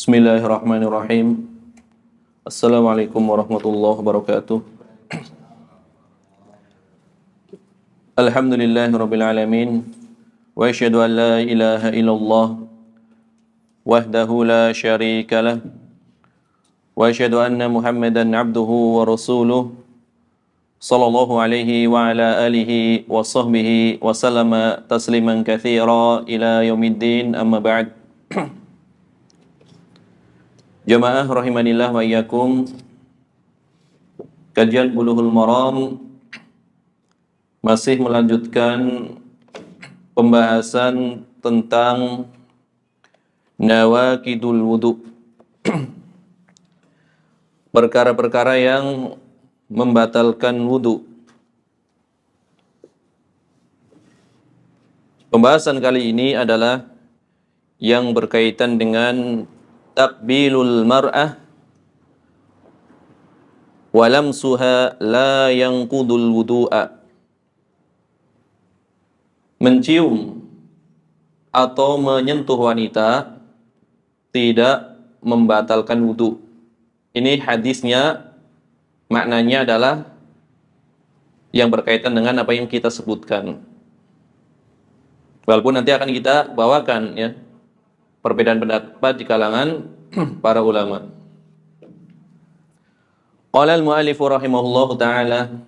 Bismillahirrahmanirrahim. Assalamualaikum warahmatullahi wabarakatuh. Alhamdulillahirabbil alamin. Wa asyhadu an la ilaha illallah wahdahu la syarika lah. Wa asyhadu anna Muhammadan abduhu wa rasuluh sallallahu alaihi wa ala alihi wa sahbihi wa sallama tasliman katsira ila yaumiddin, amma ba'd. Jamaah rahimanillah wa iyyakum. Kajian Bulughul Maram masih melanjutkan pembahasan tentang nawaqidul wudu. Perkara-perkara yang membatalkan wudu. Pembahasan kali ini adalah yang berkaitan dengan takbilul mar'ah wa lamsuha la yanqudul wudu'a. Mencium atau menyentuh wanita tidak membatalkan wudu. Ini hadisnya maknanya adalah yang berkaitan dengan apa yang kita sebutkan. Walaupun nanti akan kita bawakan ya perbedaan pendapat di kalangan para ulama. Qala al-mu'allif rahimahullahu ta'ala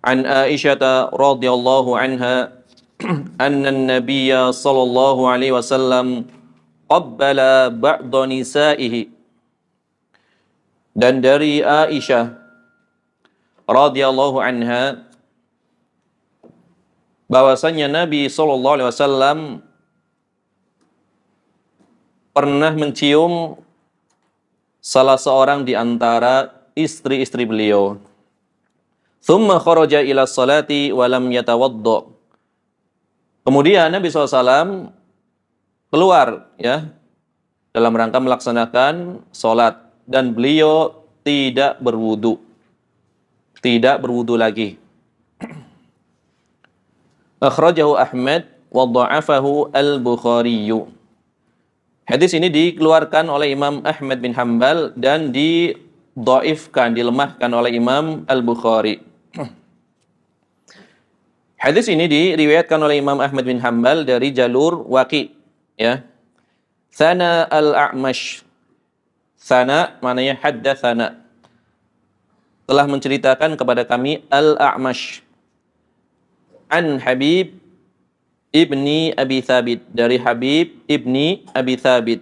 an Aisyah radhiyallahu anha anna an-nabiyya sallallahu alaihi wasallam qabbala ba'da nisa'ihi. Dan dari Aisyah radhiyallahu anha bahwasanya Nabi sallallahu alaihi wasallam pernah mencium salah seorang di antara istri-istri beliau. Tsumma kharaja ila sholati wa lam yatawadda. Kemudian Nabi SAW keluar ya dalam rangka melaksanakan salat dan beliau tidak berwudu. Tidak berwudu lagi. Akhrajahu Ahmad wa dha'afahu al-Bukhari. Hadis ini dikeluarkan oleh Imam Ahmad bin Hanbal dan didhaifkan, dilemahkan oleh Imam Al-Bukhari. Hadis ini diriwayatkan oleh Imam Ahmad bin Hanbal dari jalur Waqi, ya. Sana al-A'mash. Sana maknanya haddatsana. Telah menceritakan kepada kami al-A'mash an Habib ibni Abi Thabit, dari Habib ibni Abi Thabit,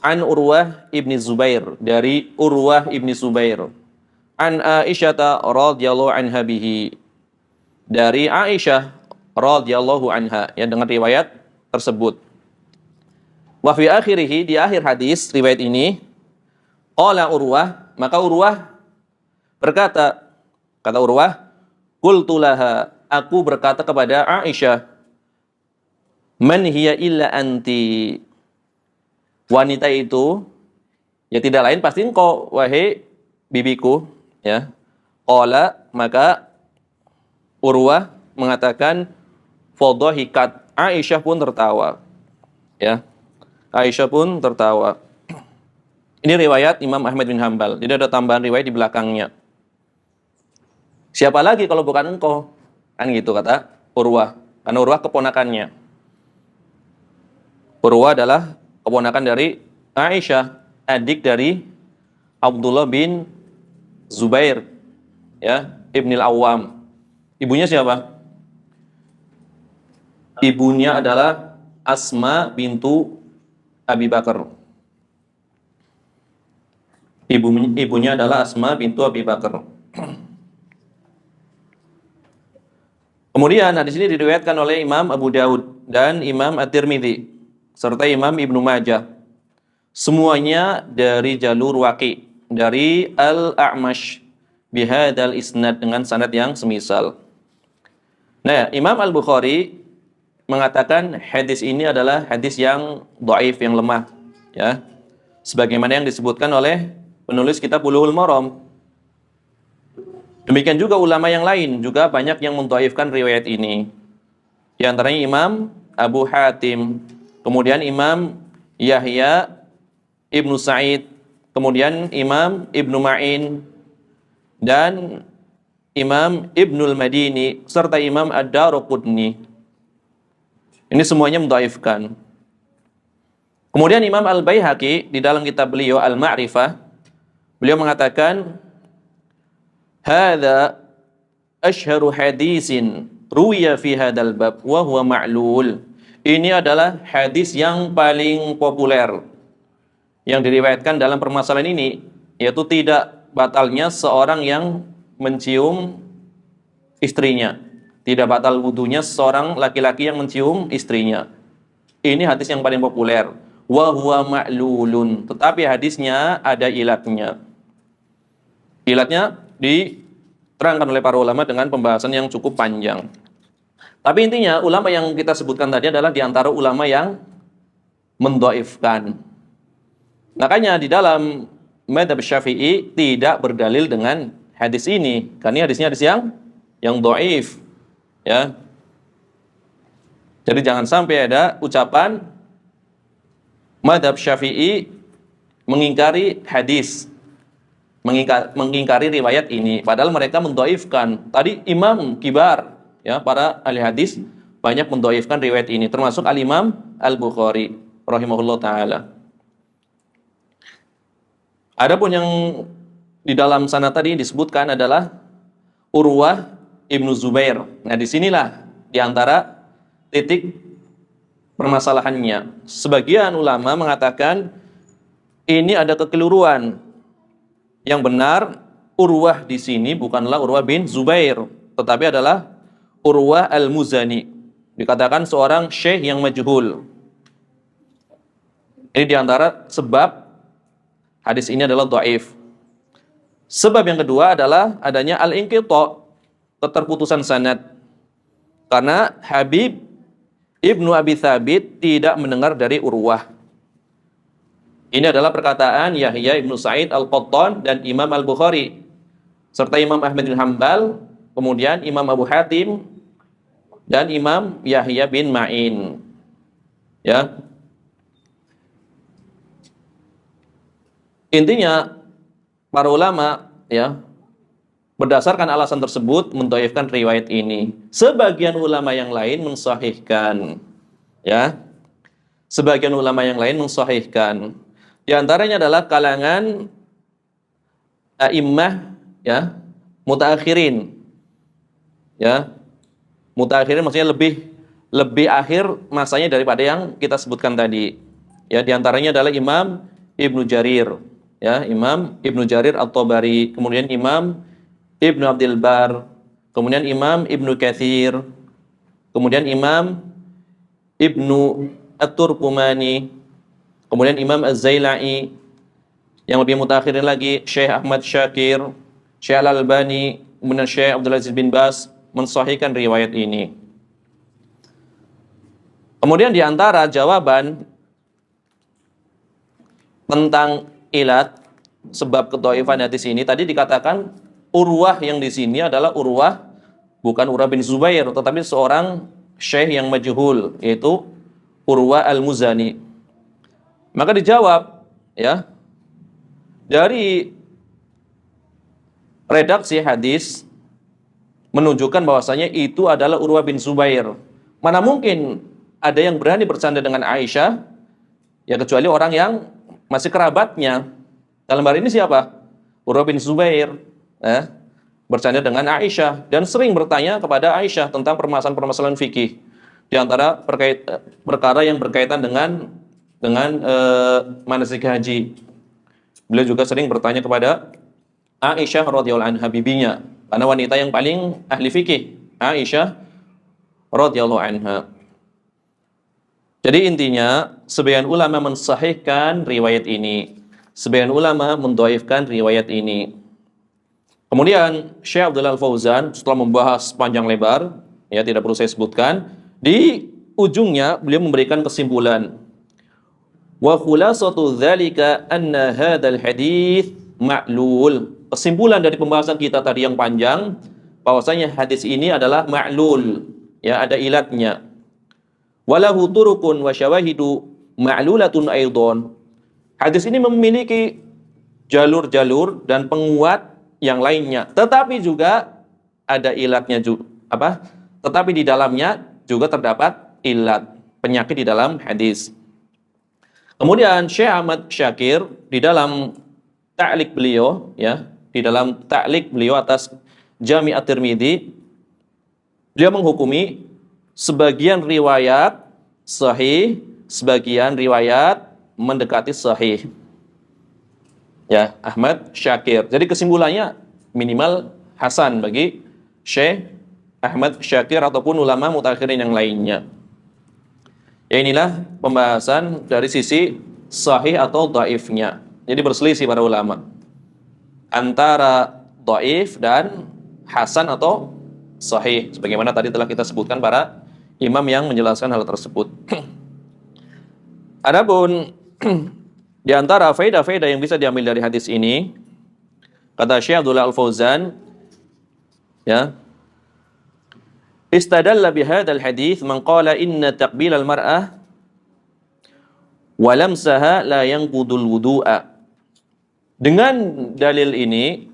an Urwah ibni Zubair, dari Urwah ibni Zubair, an Aisyah radhiyallahu anha bihi, dari Aisyah radhiyallahu anha, yang dengan riwayat tersebut. Wa fi akhirih, di akhir hadis riwayat ini, qala Urwah, maka Urwah berkata, kata Urwah, qultu laha, aku berkata kepada Aisyah, man hiya illa anti, wanita itu ya tidak lain pasti engkau wahai bibiku, ya. Qala, maka Urwah mengatakan, fadhahikat, Aisyah pun tertawa, ya. Aisyah pun tertawa. Ini riwayat Imam Ahmad bin Hanbal. Jadi ada tambahan riwayat di belakangnya. Siapa lagi kalau bukan engkau? Kan gitu kata Urwah. Karena Urwah keponakannya. Urwah adalah keponakan dari Aisyah, adik dari Abdullah bin Zubair, ya, Ibnil Awwam. Ibunya siapa? Ibunya adalah Asma bintu Abi Bakar. Ibunya adalah Asma bintu Abi Bakar. Kemudian hadis ini diriwayatkan oleh Imam Abu Daud dan Imam At-Tirmidzi serta Imam Ibnu Majah. Semuanya dari jalur Waqi, dari Al-A'mash bihadzal isnad, dengan sanad yang semisal. Nah, Imam Al-Bukhari mengatakan hadis ini adalah hadis yang dhaif, yang lemah, ya. Sebagaimana yang disebutkan oleh penulis kitab Bulughul Maram. Demikian juga ulama yang lain juga banyak yang mendhaifkan riwayat ini. Di antaranya Imam Abu Hatim kemudian Imam Yahya Ibnu Sa'id, kemudian Imam Ibnu Ma'in, dan Imam Ibnul Madini, serta Imam Ad-Daruqutni. Ini semuanya mendhaifkan. Kemudian Imam Al-Baihaqi di dalam kitab beliau Al-Ma'rifah, beliau mengatakan, "Hadza asyharu hadisin ruwiya fi hadzal bab wa huwa ma'lul." Ini adalah hadis yang paling populer yang diriwayatkan dalam permasalahan ini, yaitu tidak batalnya seorang yang mencium istrinya. Tidak batal wudunya seorang laki-laki yang mencium istrinya. Ini hadis yang paling populer. Wa huwa ma'lulun. Tetapi hadisnya ada ilatnya. Ilatnya diterangkan oleh para ulama dengan pembahasan yang cukup panjang. Tapi intinya ulama yang kita sebutkan tadi adalah di antara ulama yang mendhaifkan. Makanya di dalam mazhab Syafi'i tidak berdalil dengan hadis ini, karena hadisnya hadis yang dhaif, ya. Jadi jangan sampai ada ucapan mazhab Syafi'i mengingkari hadis, mengingkari riwayat ini, padahal mereka mendhaifkan. Tadi imam kibar, ya, para ahli hadis banyak mendhaifkan riwayat ini, termasuk Al-Imam Al-Bukhari rahimahullah taala. Adapun yang di dalam sana tadi disebutkan adalah Urwah Ibnu Zubair. Nah, disinilah di antara titik permasalahannya. Sebagian ulama mengatakan ini ada kekeliruan. Yang benar, Urwah di sini bukanlah Urwah bin Zubair, tetapi adalah Urwah Al-Muzani. Dikatakan seorang syekh yang majhul. Ini di antara sebab hadis ini adalah dhaif. Sebab yang kedua adalah adanya al-inqita', keterputusan sanad. Karena Habib Ibnu Abi Thabit tidak mendengar dari Urwah. Ini adalah perkataan Yahya Ibnu Sa'id Al-Qattan dan Imam Al-Bukhari, serta Imam Ahmad bin Hanbal, kemudian Imam Abu Hatim, dan Imam Yahya bin Ma'in. Ya. Intinya para ulama, ya, berdasarkan alasan tersebut mendhaifkan riwayat ini. Sebagian ulama yang lain mensahihkan, ya. Sebagian ulama yang lain mensahihkan. Di antaranya adalah kalangan a'immah, ya, mutaakhirin. Ya. Mutaakhirin maksudnya lebih akhir masanya daripada yang kita sebutkan tadi. Ya, di antaranya adalah Imam Ibnu Jarir, ya, Imam Ibnu Jarir At-Tabari, kemudian Imam Ibnu Abdul Bar, kemudian Imam Ibnu Katsir, kemudian Imam Ibnu At-Turkumani, kemudian Imam Az-Zailai, yang lebih mutakhirin lagi Syekh Ahmad Syakir, Syekh Al-Albani, kemudian Syekh Abdul Aziz bin Bas mensahihkan riwayat ini. Kemudian di antara jawaban tentang ilat sebab kedhaifan hadis ini tadi dikatakan Urwah yang di sini adalah Urwah, bukan Urwah bin Zubair, tetapi seorang syekh yang majhul, yaitu Urwah Al-Muzani. Maka dijawab, ya, dari redaksi hadis menunjukkan bahwasanya itu adalah Urwah bin Zubair. Mana mungkin ada yang berani bersandar dengan Aisyah, ya, kecuali orang yang masih kerabatnya. Dalam hal ini siapa? Urwah bin Zubair, bersandar dengan Aisyah dan sering bertanya kepada Aisyah tentang permasalahan-permasalahan fikih. Di antara perkara yang berkaitan dengan manasik haji. Beliau juga sering bertanya kepada Aisyah radhiyallahu anha, bibinya, karena wanita yang paling ahli fikih, Aisyah radhiyallahu anha. Jadi intinya sebagian ulama mensahihkan riwayat ini, sebagian ulama mendhaifkan riwayat ini. Kemudian Syekh Abdullah Al-Fauzan setelah membahas panjang lebar, ya, tidak perlu saya sebutkan, di ujungnya beliau memberikan kesimpulan. Wa khulasatu dzalika anna hadzal hadits ma'lul. Kesimpulan dari pembahasan kita tadi yang panjang, bahwasanya hadis ini adalah ma'lul, ya, ada ilatnya. walahu turukun wa syawahidu ma'lulatun aidon. Hadis ini memiliki jalur-jalur dan penguat yang lainnya, tetapi juga ada ilatnya juga Tetapi di dalamnya juga terdapat ilat, penyakit di dalam hadis. Kemudian Syekh Ahmad Syakir di dalam ta'liq beliau, di dalam ta'liq beliau atas Jami' at-Tirmidzi, dia menghukumi sebagian riwayat sahih, sebagian riwayat mendekati sahih. Ahmad Syakir. Jadi kesimpulannya minimal hasan bagi Syekh Ahmad Syakir ataupun ulama mutakhirin yang lainnya. Inilah pembahasan dari sisi sahih atau dhaifnya. Jadi berselisih para ulama antara dhaif dan hasan atau sahih, sebagaimana tadi telah kita sebutkan para imam yang menjelaskan hal tersebut. Adapun di antara faedah-faedah yang bisa diambil dari hadis ini, kata Syekh Abdullah Al-Fauzan, istadalla bihadzal hadits man qala inna taqbil al-mar'ah wa lamsaha la yanqudul wudu'a. Dengan dalil ini,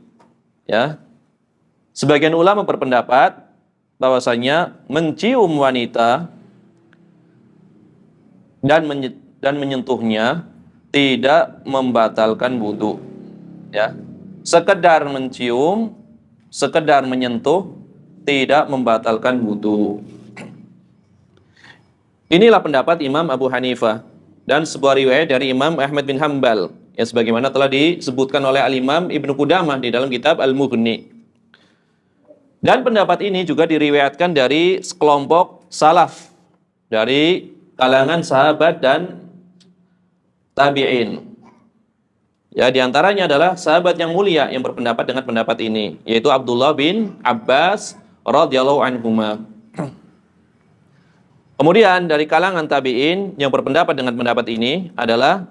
sebagian ulama berpendapat bahwasanya mencium wanita dan menyentuhnya tidak membatalkan wudu. Sekedar mencium, sekedar menyentuh tidak membatalkan wudu. Inilah pendapat Imam Abu Hanifah dan sebuah riwayat dari Imam Ahmad bin Hanbal, sebagaimana telah disebutkan oleh Al-Imam Ibnu Qudamah di dalam kitab Al-Mughni. Dan pendapat ini juga diriwayatkan dari sekelompok salaf dari kalangan sahabat dan tabi'in. Di antaranya adalah sahabat yang mulia yang berpendapat dengan pendapat ini, yaitu Abdullah bin Abbas radhiyallahu anhuma. Kemudian dari kalangan tabi'in yang berpendapat dengan pendapat ini adalah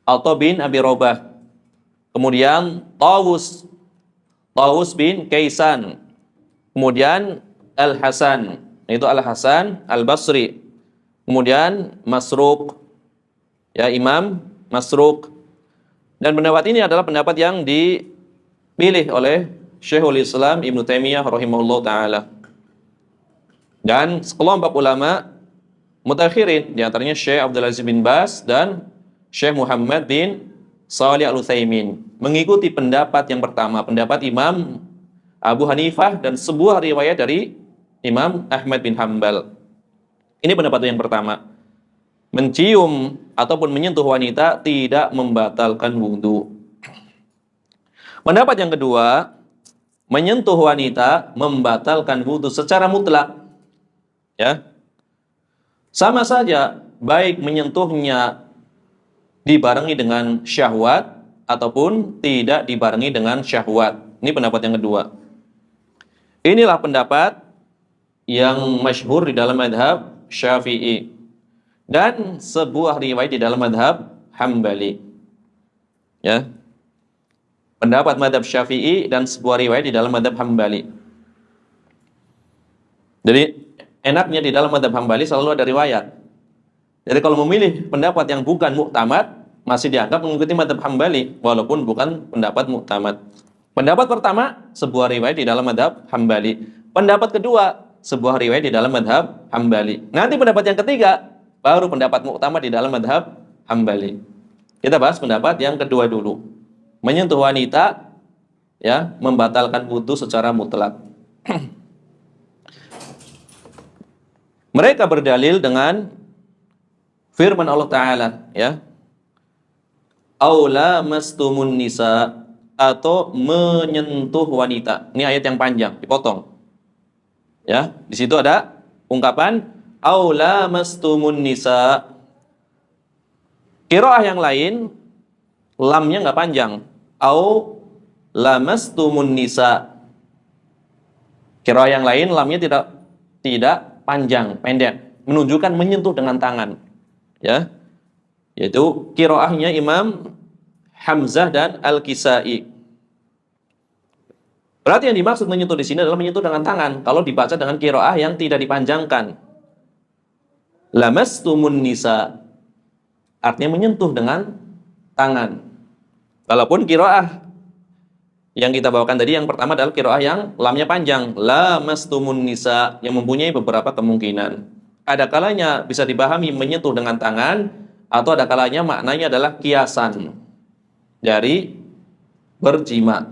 Atha bin Abi Robah. Kemudian Tawus bin Kaisan. Kemudian Al-Hasan, yaitu Al-Hasan Al-Basri. Kemudian Masruq, Imam Masruq. Dan pendapat ini adalah pendapat yang dipilih oleh Syekhul Islam Ibnu Taimiyah rahimahullah ta'ala. Dan sekelompok ulama mutakhirin, di antaranya Syekh Abdul Aziz bin Baz dan Syekh Muhammad bin Shalih Al-Utsaimin, mengikuti pendapat yang pertama, pendapat Imam Abu Hanifah dan sebuah riwayat dari Imam Ahmad bin Hanbal. Ini pendapat yang pertama. Mencium ataupun menyentuh wanita tidak membatalkan wudu. Pendapat yang kedua, menyentuh wanita membatalkan wudu secara mutlak. Sama saja, baik menyentuhnya dibarengi dengan syahwat ataupun tidak dibarengi dengan syahwat. Ini pendapat yang kedua. Inilah pendapat yang masyhur di dalam madhab Syafi'i dan sebuah riwayat di dalam madhab Hambali. Pendapat madhab Syafi'i dan sebuah riwayat di dalam madhab Hambali. Jadi enaknya di dalam madhab Hambali selalu ada riwayat. Jadi kalau memilih pendapat yang bukan muktamad, masih dianggap mengikuti madhab Hambali, walaupun bukan pendapat muktamad. Pendapat pertama, sebuah riwayat di dalam madhab Hambali. Pendapat kedua, sebuah riwayat di dalam madhab Hambali. Nanti pendapat yang ketiga, baru pendapat muktamad di dalam madhab Hambali. Kita bahas pendapat yang kedua dulu. Menyentuh wanita membatalkan wudu secara mutlak. Mereka berdalil dengan firman Allah Ta'ala, aula mastumun nisa, atau menyentuh wanita. Ini ayat yang panjang, dipotong. Di situ ada ungkapan aula mastumun nisa. Qiraah yang lain lamnya nggak panjang. Au lamastumun nisa. Qiraah yang lain lamnya tidak panjang, pendek, menunjukkan menyentuh dengan tangan. Yaitu qiraahnya Imam Hamzah dan Al-Kisai. Berarti yang dimaksud menyentuh di sini adalah menyentuh dengan tangan. Kalau dibaca dengan qiraah yang tidak dipanjangkan, lamastumun nisa, artinya menyentuh dengan tangan. Walaupun qiraah yang kita bawakan tadi yang pertama adalah qiraah yang lamnya panjang, lamastumun nisa, yang mempunyai beberapa kemungkinan. Ada kalanya bisa dipahami menyentuh dengan tangan, atau ada kalanya maknanya adalah kiasan dari berjima.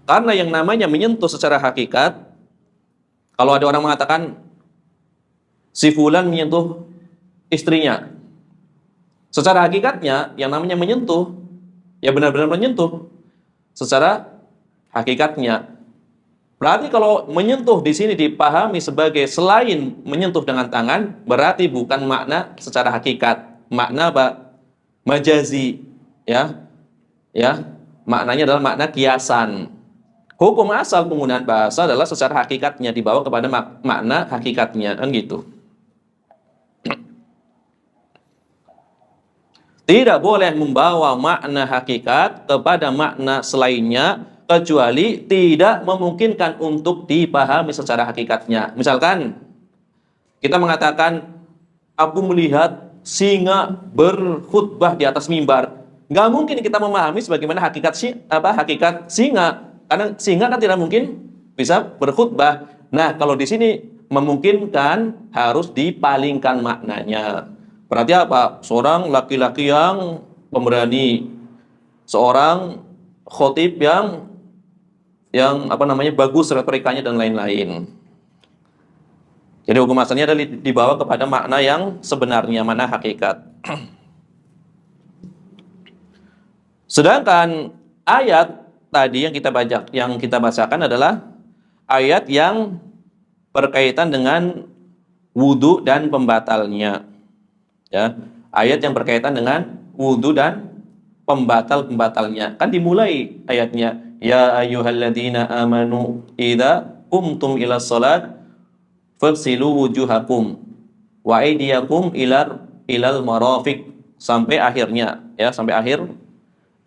Karena yang namanya menyentuh secara hakikat, kalau ada orang mengatakan si fulan menyentuh istrinya, secara hakikatnya yang namanya menyentuh ya benar-benar menyentuh secara hakikatnya. Berarti kalau menyentuh di sini dipahami sebagai selain menyentuh dengan tangan, berarti bukan makna secara hakikat, makna apa? Majazi, ya. Ya, maknanya adalah makna kiasan. Hukum asal penggunaan bahasa adalah secara hakikatnya dibawa kepada makna hakikatnya, kan gitu. Tidak boleh membawa makna hakikat kepada makna selainnya, kecuali tidak memungkinkan untuk dipahami secara hakikatnya. Misalkan kita mengatakan, aku melihat singa berkhutbah di atas mimbar. Nggak mungkin kita memahami sebagaimana hakikat singa, karena singa kan tidak mungkin bisa berkhutbah. Nah, kalau di sini memungkinkan, harus dipalingkan maknanya. Berarti apa? Seorang laki-laki yang pemberani, seorang khotib yang bagus retorikanya dan lain-lain. Jadi hukum asalnya adalah dibawa kepada makna yang sebenarnya, makna hakikat. Sedangkan ayat tadi yang kita bacakan adalah ayat yang berkaitan dengan wudu dan pembatalnya. Ya, ayat yang berkaitan dengan wudu dan pembatalnya. Kan dimulai ayatnya, ya ayyuhalladzina amanu idza qumtum ila shalat faghsilu wujuhakum wa aydiyakum ilal marafiq, sampai akhirnya, ya, sampai akhir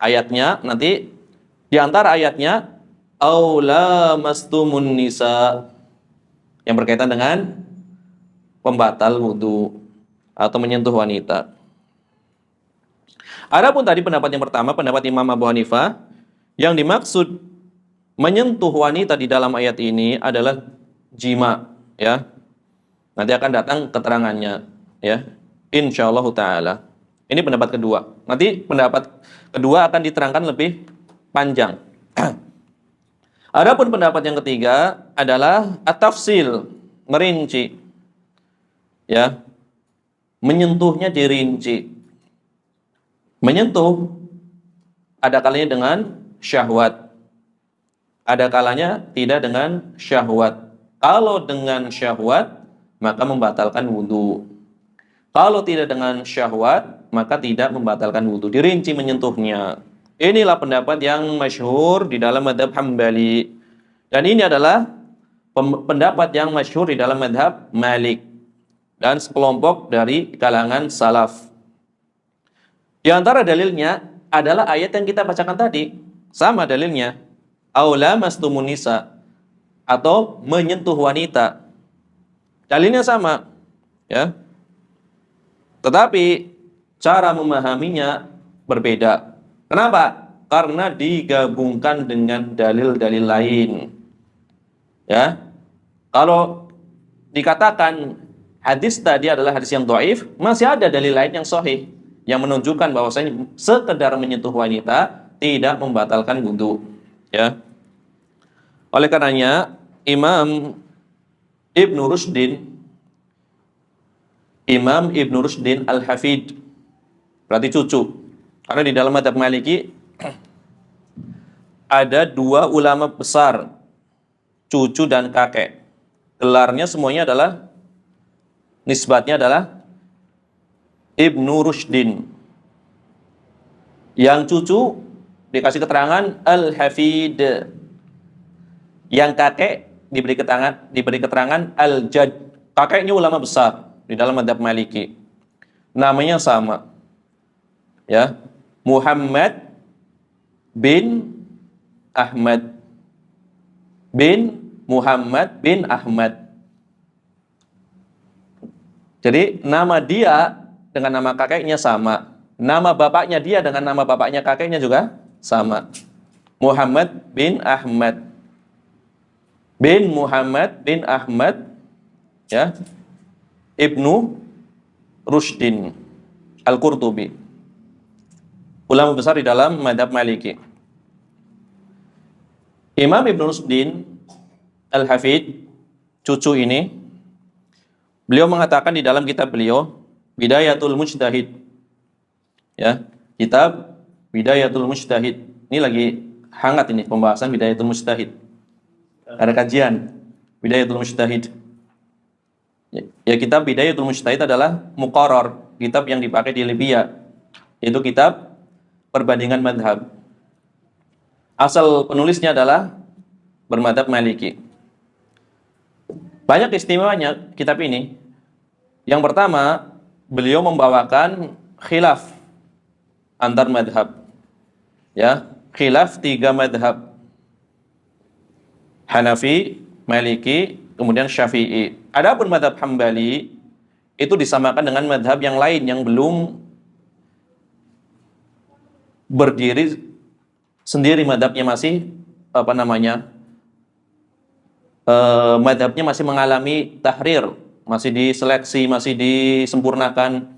ayatnya. Nanti di antara ayatnya aula mastumun nisa, yang berkaitan dengan pembatal wudu atau menyentuh wanita. Adapun tadi pendapat yang pertama, pendapat Imam Abu Hanifah, yang dimaksud menyentuh wanita di dalam ayat ini adalah jima, ya. Nanti akan datang keterangannya, ya. Insyaallah taala. Ini pendapat kedua. Nanti pendapat kedua akan diterangkan lebih panjang. Adapun pendapat yang ketiga adalah at-tafsil, merinci. Ya. Menyentuhnya dirinci. Menyentuh ada kalanya dengan syahwat, ada kalanya tidak dengan syahwat. Kalau dengan syahwat, maka membatalkan wudu. Kalau tidak dengan syahwat, maka tidak membatalkan wudu. Dirinci menyentuhnya. Inilah pendapat yang masyhur di dalam madhab Hambali. Dan ini adalah pendapat yang masyhur di dalam madhab Malik dan sekelompok dari kalangan salaf. Di antara dalilnya adalah ayat yang kita bacakan tadi. Sama dalilnya. Aula mastumun nisa, atau menyentuh wanita. Dalilnya sama, ya. Tetapi cara memahaminya berbeda. Kenapa? Karena digabungkan dengan dalil-dalil lain. Ya. Kalau dikatakan hadis tadi adalah hadis yang dhaif, masih ada dalil lain yang sahih yang menunjukkan bahwasanya sekedar menyentuh wanita tidak membatalkan wudu, ya. Oleh karenanya Imam Ibnu Rushdin Al-Hafid, berarti cucu. Karena di dalam mazhab Maliki ada dua ulama besar, cucu dan kakek. Gelarnya semuanya adalah, nisbatnya adalah Ibnu Rushdin. Yang cucu dikasih keterangan Al-Hafid. Yang kakek diberi keterangan Al-Jad. Kakeknya ulama besar di dalam mazhab Maliki. Namanya sama. Ya, Muhammad bin Ahmad bin Muhammad bin Ahmad. Jadi nama dia dengan nama kakeknya sama. Nama bapaknya dia dengan nama bapaknya kakeknya juga sama. Muhammad bin Ahmad bin Muhammad bin Ahmad, ya, Ibnu Rushdin Al-Qurtubi, ulama besar di dalam mazhab Maliki. Imam Ibnu Rushdin Al-Hafidh, cucu ini, beliau mengatakan di dalam kitab beliau Bidayatul Mujtahid, ya, kitab Bidayatul Mujtahid. Ini lagi hangat ini pembahasan Bidayatul Mujtahid. Ada kajian Bidayatul Mujtahid. Ya, kitab Bidayatul Mujtahid adalah muqarrar, kitab yang dipakai di Libya. Itu kitab perbandingan madhab. Asal penulisnya adalah bermadhab Maliki. Banyak istimewanya kitab ini. Yang pertama, beliau membawakan khilaf antar madhab. Ya, khilaf 3 madhab. Hanafi, Maliki, kemudian Syafi'i. Adapun madhab Hambali itu disamakan dengan madhab yang lain yang belum berdiri sendiri, madhabnya masih madhabnya masih mengalami tahrir, masih diseleksi, masih disempurnakan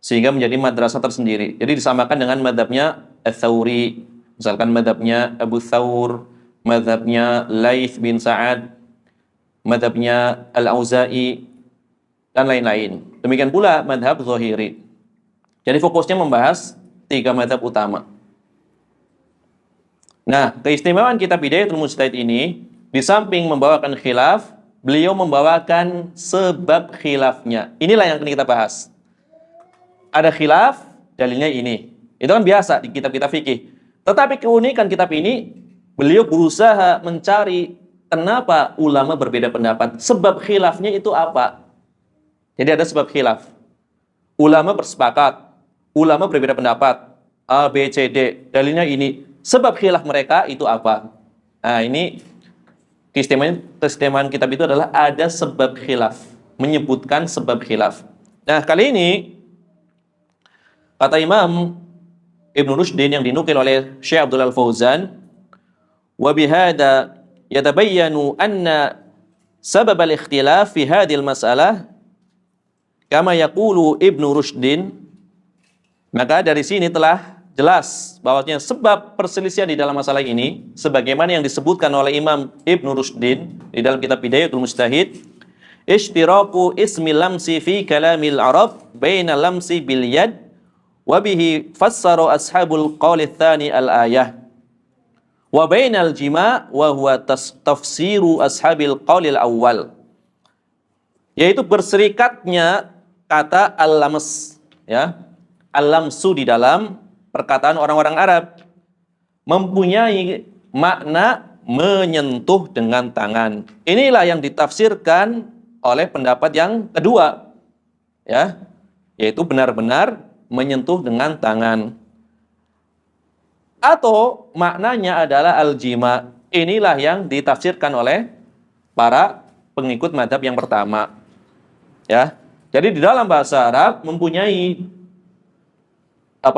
sehingga menjadi madrasah tersendiri. Jadi disamakan dengan madhabnya Ats-Tsauri, misalkan madhabnya Abu Thawr, madhabnya Laits bin Sa'ad, madhabnya Al-Auza'i, dan lain-lain. Demikian pula madhab Zahiri. Jadi fokusnya membahas 3 madhab utama. Nah, keistimewaan kitab Bidayatul Mujtahid ini, di samping membawakan khilaf, beliau membawakan sebab khilafnya. Inilah yang akan kita bahas. Ada khilaf, dalilnya ini. Itu kan biasa di kitab-kitab fikih. Tetapi keunikan kitab ini, beliau berusaha mencari kenapa ulama berbeda pendapat. Sebab khilafnya itu apa? Jadi ada sebab khilaf. Ulama bersepakat, ulama berbeda pendapat. A, B, C, D. Dalilnya ini. Sebab khilaf mereka itu apa? Nah, ini keistimewaan kitab itu adalah ada sebab khilaf. Menyebutkan sebab khilaf. Nah, kali ini kata Imam Ibnu Rushdin yang dinukil oleh Syekh Abdul Al-Fauzan, wa bihada yatabayyanu anna sabab al-ikhtilaf fi hadhihi al-mas'alah kama yaqulu Ibnu Rushdin. Maka dari sini telah jelas bahwasanya sebab perselisihan di dalam masalah ini sebagaimana yang disebutkan oleh Imam Ibnu Rushdin di dalam kitab Bidayatul Mujtahid, ishtiraku ismi lamsi fi kalamil Arab baina lamsi bil yad wa bihi fassara ashabul qawl tsani al-ayah wa bainal jima' wa huwa tafsiru ashabil qawl al-awwal, yaitu berserikatnya kata al-lams, ya, al-lamsu di dalam perkataan orang-orang Arab mempunyai makna menyentuh dengan tangan. Inilah yang ditafsirkan oleh pendapat yang kedua, ya, yaitu benar-benar menyentuh dengan tangan. Atau maknanya adalah al-jima. Inilah yang ditafsirkan oleh para pengikut mazhab yang pertama. Ya. Jadi di dalam bahasa Arab mempunyai 2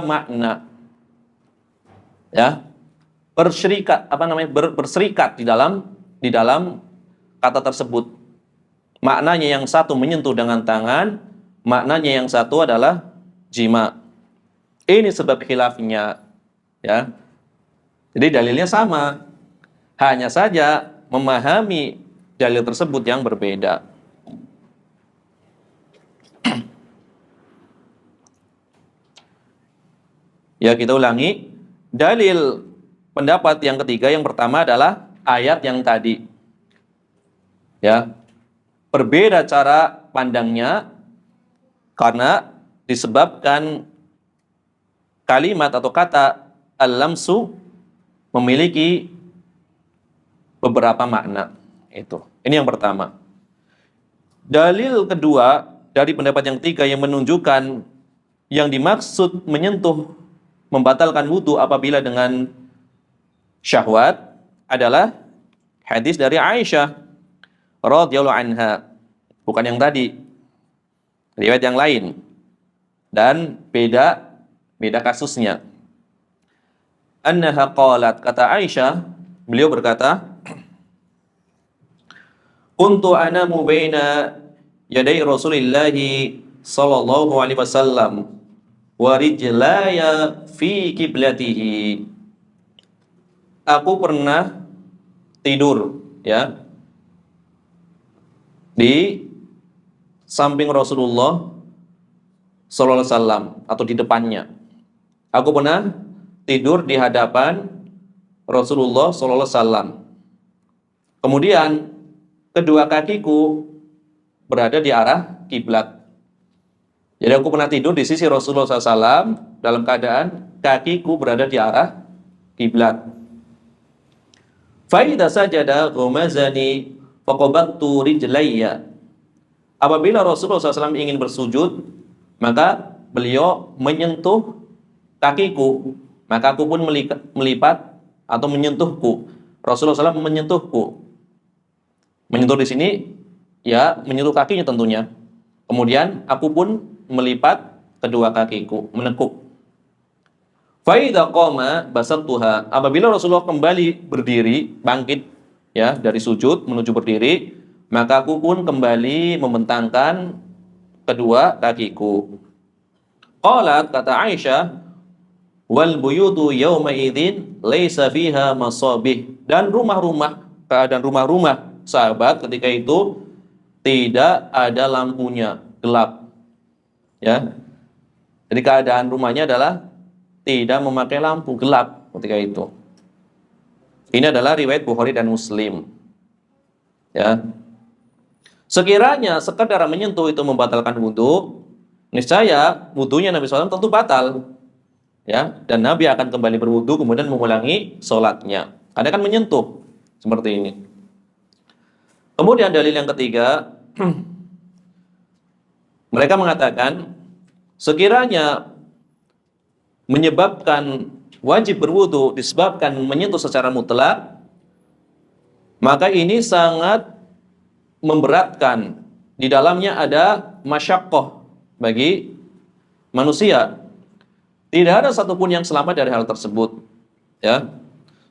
makna. Ya. Berserikat di dalam kata tersebut. Maknanya yang satu menyentuh dengan tangan, maknanya yang satu adalah jima. Ini sebab khilafnya, ya. Jadi dalilnya sama. Hanya saja memahami dalil tersebut yang berbeda. Ya, kita ulangi. Dalil pendapat yang ketiga, yang pertama adalah ayat yang tadi. Ya. Berbeda cara pandangnya karena disebabkan kalimat atau kata al-lamsu memiliki beberapa makna. Ini yang pertama. Dalil kedua dari pendapat yang ketiga yang menunjukkan yang dimaksud menyentuh membatalkan wudu apabila dengan syahwat adalah hadis dari Aisyah radhiyallahu anha, bukan yang tadi, riwayat yang lain dan beda kasusnya. Annaha qalat, kata Aisyah, beliau berkata, kuntu anamu baina yaday Rasulillah sallallahu alaihi wasallam wa rijlaya fi kiblatihi. Aku pernah tidur, ya, di samping Rasulullah sallallahu alaihi wasallam atau di depannya. Aku pernah tidur di hadapan Rasulullah sallallahu alaihi wasallam. Kemudian kedua kakiku berada di arah kiblat. Jadi aku pernah tidur di sisi Rasulullah SAW dalam keadaan kakiku berada di arah kiblat. Fa idza sajada ghamazani faqabattu rijlayya. Apabila Rasulullah SAW ingin bersujud, maka beliau menyentuh kakiku, maka aku pun melipat atau menyentuhku. Rasulullah SAW menyentuhku. Menyentuh di sini, ya, menyentuh kakinya tentunya. Kemudian aku pun melipat kedua kakiku, menekuk. Fa idza qama basattuha. Apabila Rasulullah kembali berdiri, bangkit, ya, dari sujud menuju berdiri, maka aku pun kembali membentangkan kedua kakiku. Qalat, kata Aisyah, wal buyutu yawma idzin laisa fiha masabih. Dan rumah-rumah, keadaan rumah-rumah sahabat ketika itu tidak ada lampunya, gelap. Ya. Jadi keadaan rumahnya adalah tidak memakai lampu, gelap ketika itu. Ini adalah riwayat Bukhari dan Muslim. Ya. Sekiranya sekedar menyentuh itu membatalkan wudu, niscaya wudunya Nabi SAW tentu batal. Ya, dan Nabi akan kembali berwudu kemudian mengulangi sholatnya. Karena kan menyentuh seperti ini. Kemudian dalil yang ketiga, mereka mengatakan sekiranya menyebabkan wajib berwudu disebabkan menyentuh secara mutlak, maka ini sangat memberatkan. Di dalamnya ada masyaqqah bagi manusia. Tidak ada satupun yang selamat dari hal tersebut. Ya.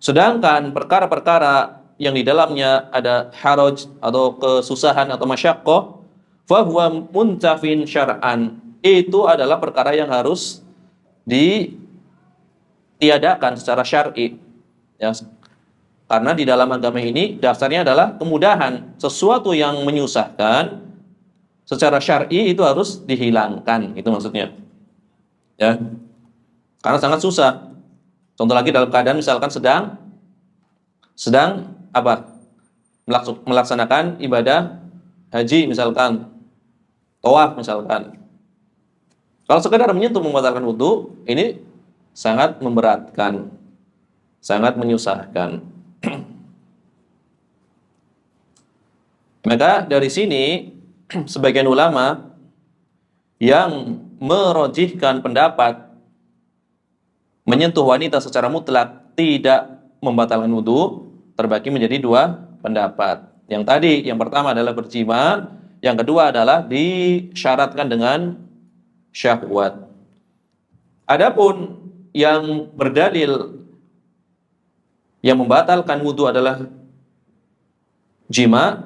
Sedangkan perkara-perkara yang di dalamnya ada haraj atau kesusahan atau masyaqqah, fahuwa muntafin syar'an. Itu adalah perkara yang harus ditiadakan secara syar'i. Ya. Karena di dalam agama ini dasarnya adalah kemudahan. Sesuatu yang menyusahkan secara syar'i itu harus dihilangkan. Itu maksudnya. Ya. Karena sangat susah. Contoh lagi dalam keadaan misalkan sedang apa? Melaksanakan ibadah haji misalkan, tawaf misalkan. Kalau sekadar menyentuh membatalkan wudu, ini sangat memberatkan, sangat menyusahkan. Maka dari sini sebagian ulama yang merojihkan pendapat menyentuh wanita secara mutlak tidak membatalkan wudu terbagi menjadi dua pendapat. Yang tadi, yang pertama adalah berjima, yang kedua adalah disyaratkan dengan syahwat. Adapun yang berdalil yang membatalkan wudu adalah jima,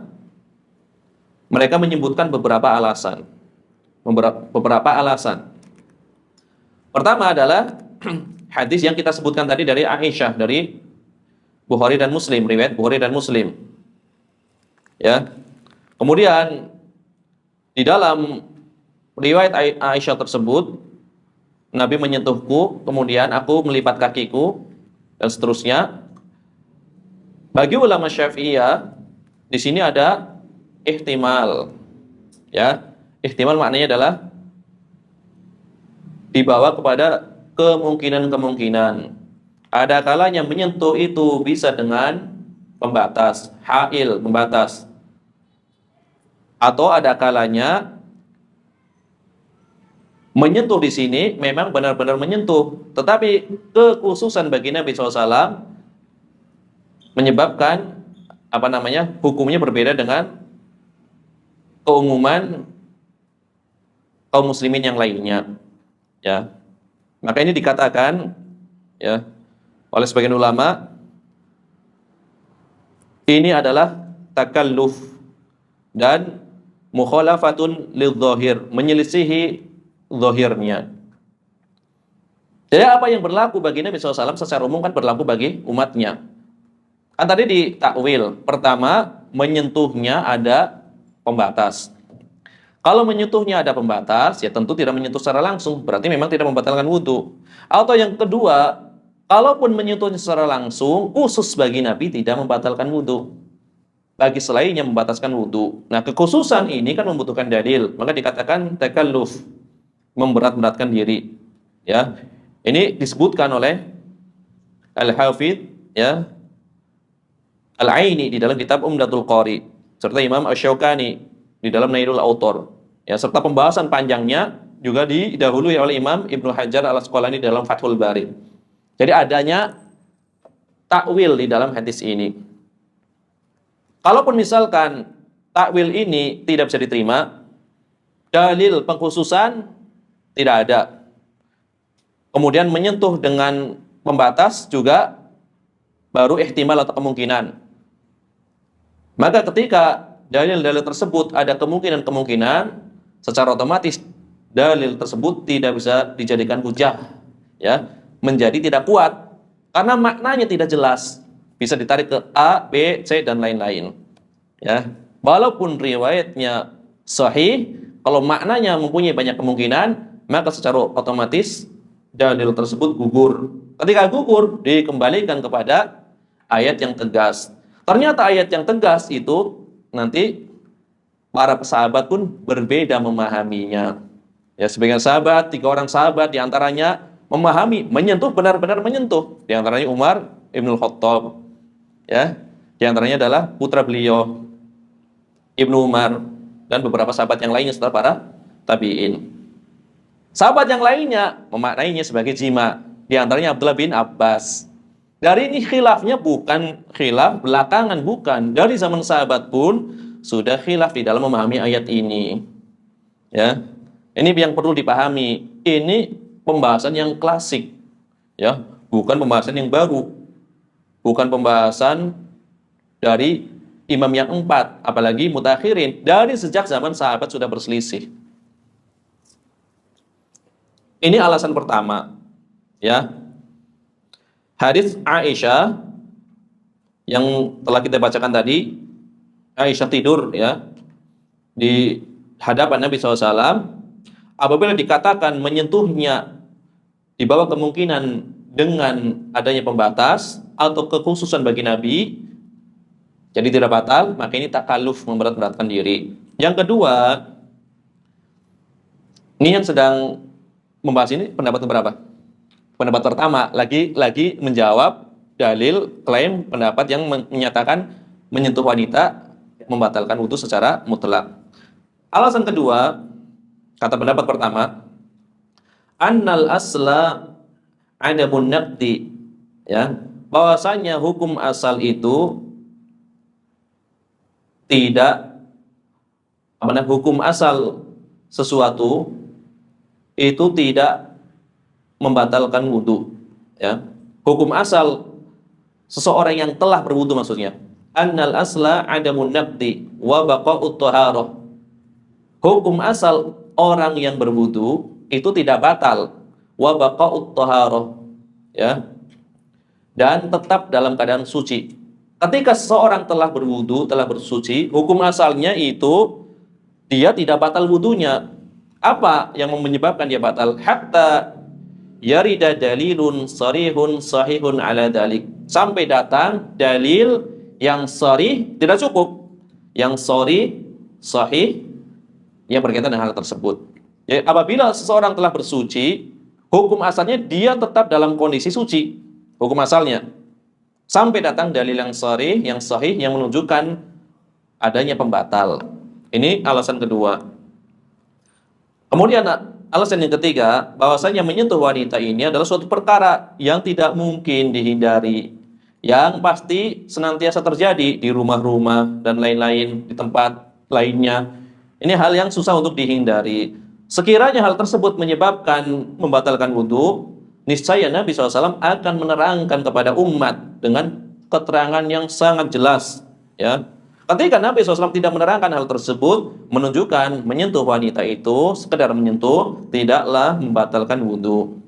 mereka menyebutkan beberapa alasan. Beberapa alasan. Pertama adalah hadis yang kita sebutkan tadi dari Aisyah dari Bukhari dan Muslim, riwayat Bukhari dan Muslim. Ya. Kemudian di dalam riwayat Aisyah tersebut, Nabi menyentuhku, kemudian aku melipat kakiku dan seterusnya. Bagi ulama Syafi'iyah, di sini ada ihtimal. Ya. Ihtimal maknanya adalah dibawa kepada kemungkinan-kemungkinan. Ada kalanya menyentuh itu bisa dengan pembatas, hail, pembatas. Atau ada kalanya menyentuh di sini memang benar-benar menyentuh, tetapi kekhususan bagi Nabi SAW menyebabkan hukumnya berbeda dengan keumuman kaum muslimin yang lainnya, ya. Maka ini dikatakan, ya, oleh sebagian ulama, ini adalah takalluf dan mukhalafatun lidh-dhahir, menyelisihi zahirnya. Jadi apa yang berlaku bagi Nabi SAW secara umum kan berlaku bagi umatnya. Kan tadi ditakwil, pertama menyentuhnya ada pembatas. Kalau menyentuhnya ada pembatas, ya tentu tidak menyentuh secara langsung, berarti memang tidak membatalkan wudhu. Atau yang kedua, kalaupun menyentuhnya secara langsung, khusus bagi Nabi tidak membatalkan wudhu. Bagi selainnya membatalkan wudhu. Nah, kekhususan ini kan membutuhkan dalil, maka dikatakan takalluf, memberat-beratkan diri. Ya, ini disebutkan oleh Al-Hafidh, ya, Al-Aini di dalam kitab Umdatul Qari, serta Imam Asy-Syaukani di dalam Nailul Autor, ya, serta pembahasan panjangnya juga didahului oleh Imam Ibnu Hajar Al-Asqalani dalam Fathul Bari. Jadi adanya takwil di dalam hadis ini. Kalaupun misalkan takwil ini tidak bisa diterima, dalil pengkhususan tidak ada. Kemudian menyentuh dengan pembatas juga baru ihtimal atau kemungkinan. Maka ketika dalil-dalil tersebut ada kemungkinan-kemungkinan, secara otomatis dalil tersebut tidak bisa dijadikan hujah, ya, menjadi tidak kuat karena maknanya tidak jelas, bisa ditarik ke A, B, C dan lain-lain, ya. Walaupun riwayatnya sahih, kalau maknanya mempunyai banyak kemungkinan, maka secara otomatis dalil tersebut gugur. Ketika gugur, dikembalikan kepada ayat yang tegas. Ternyata ayat yang tegas itu nanti para sahabat pun berbeda memahaminya. Ya, sebagian sahabat, 3 orang sahabat diantaranya memahami, menyentuh, benar-benar menyentuh. Di antaranya Umar Ibnul Khattab, ya, di antaranya adalah putra beliau Ibnu Umar dan beberapa sahabat yang lainnya setelah para tabi'in. Sahabat yang lainnya memaknainya sebagai jima, di antaranya Abdullah bin Abbas. Dari ini khilafnya bukan khilaf belakangan, bukan. Dari zaman sahabat pun sudah khilaf di dalam memahami ayat ini. Ya. Ini yang perlu dipahami. Ini pembahasan yang klasik. Ya, bukan pembahasan yang baru. Bukan pembahasan dari imam yang 4, apalagi mutakhirin. Dari sejak zaman sahabat sudah berselisih. Ini alasan pertama. Ya. Hadis Aisyah yang telah kita bacakan tadi, Aisyah tidur, ya, di hadapan Nabi SAW. Apabila dikatakan menyentuhnya di bawah kemungkinan dengan adanya pembatas atau kekhususan bagi Nabi, jadi tidak batal, maka ini takalluf, memberat-beratkan diri. Yang kedua, ini yang sedang membahas ini pendapat berapa? Pendapat pertama lagi menjawab dalil klaim pendapat yang menyatakan menyentuh wanita membatalkan wudu secara mutlak. Alasan kedua, kata pendapat pertama, annal asla adamun naqdi, ya, bahwasanya hukum asal itu tidak, hukum asal sesuatu itu tidak membatalkan wudu, ya. Hukum asal seseorang yang telah berwudu, maksudnya annal asla adamun naqdi wa baqa'ut thaharah. Hukum asal orang yang berwudu itu tidak batal, wa baqa'ut thaharah, ya, dan tetap dalam keadaan suci. Ketika seseorang telah berwudu, telah bersuci, hukum asalnya itu dia tidak batal wudunya. Apa yang menyebabkan dia batal? Hatta yarida dalilun sarihun sahihun ala dalik. Sampai datang dalil yang sarih, tidak cukup, yang sarih, sahih, yang berkaitan dengan hal tersebut. Ya, apabila seseorang telah bersuci, hukum asalnya dia tetap dalam kondisi suci. Hukum asalnya. Sampai datang dalil yang sarih, yang sahih, yang menunjukkan adanya pembatal. Ini alasan kedua. Kemudian alasan yang ketiga, bahwasanya menyentuh wanita ini adalah suatu perkara yang tidak mungkin dihindari, yang pasti senantiasa terjadi di rumah-rumah dan lain-lain, di tempat lainnya. Ini hal yang susah untuk dihindari. Sekiranya hal tersebut menyebabkan membatalkan wudhu, niscaya Nabi SAW akan menerangkan kepada umat dengan keterangan yang sangat jelas. Ya, ketika Nabi SAW tidak menerangkan hal tersebut, menunjukkan menyentuh wanita itu sekedar menyentuh, tidaklah membatalkan wudhu.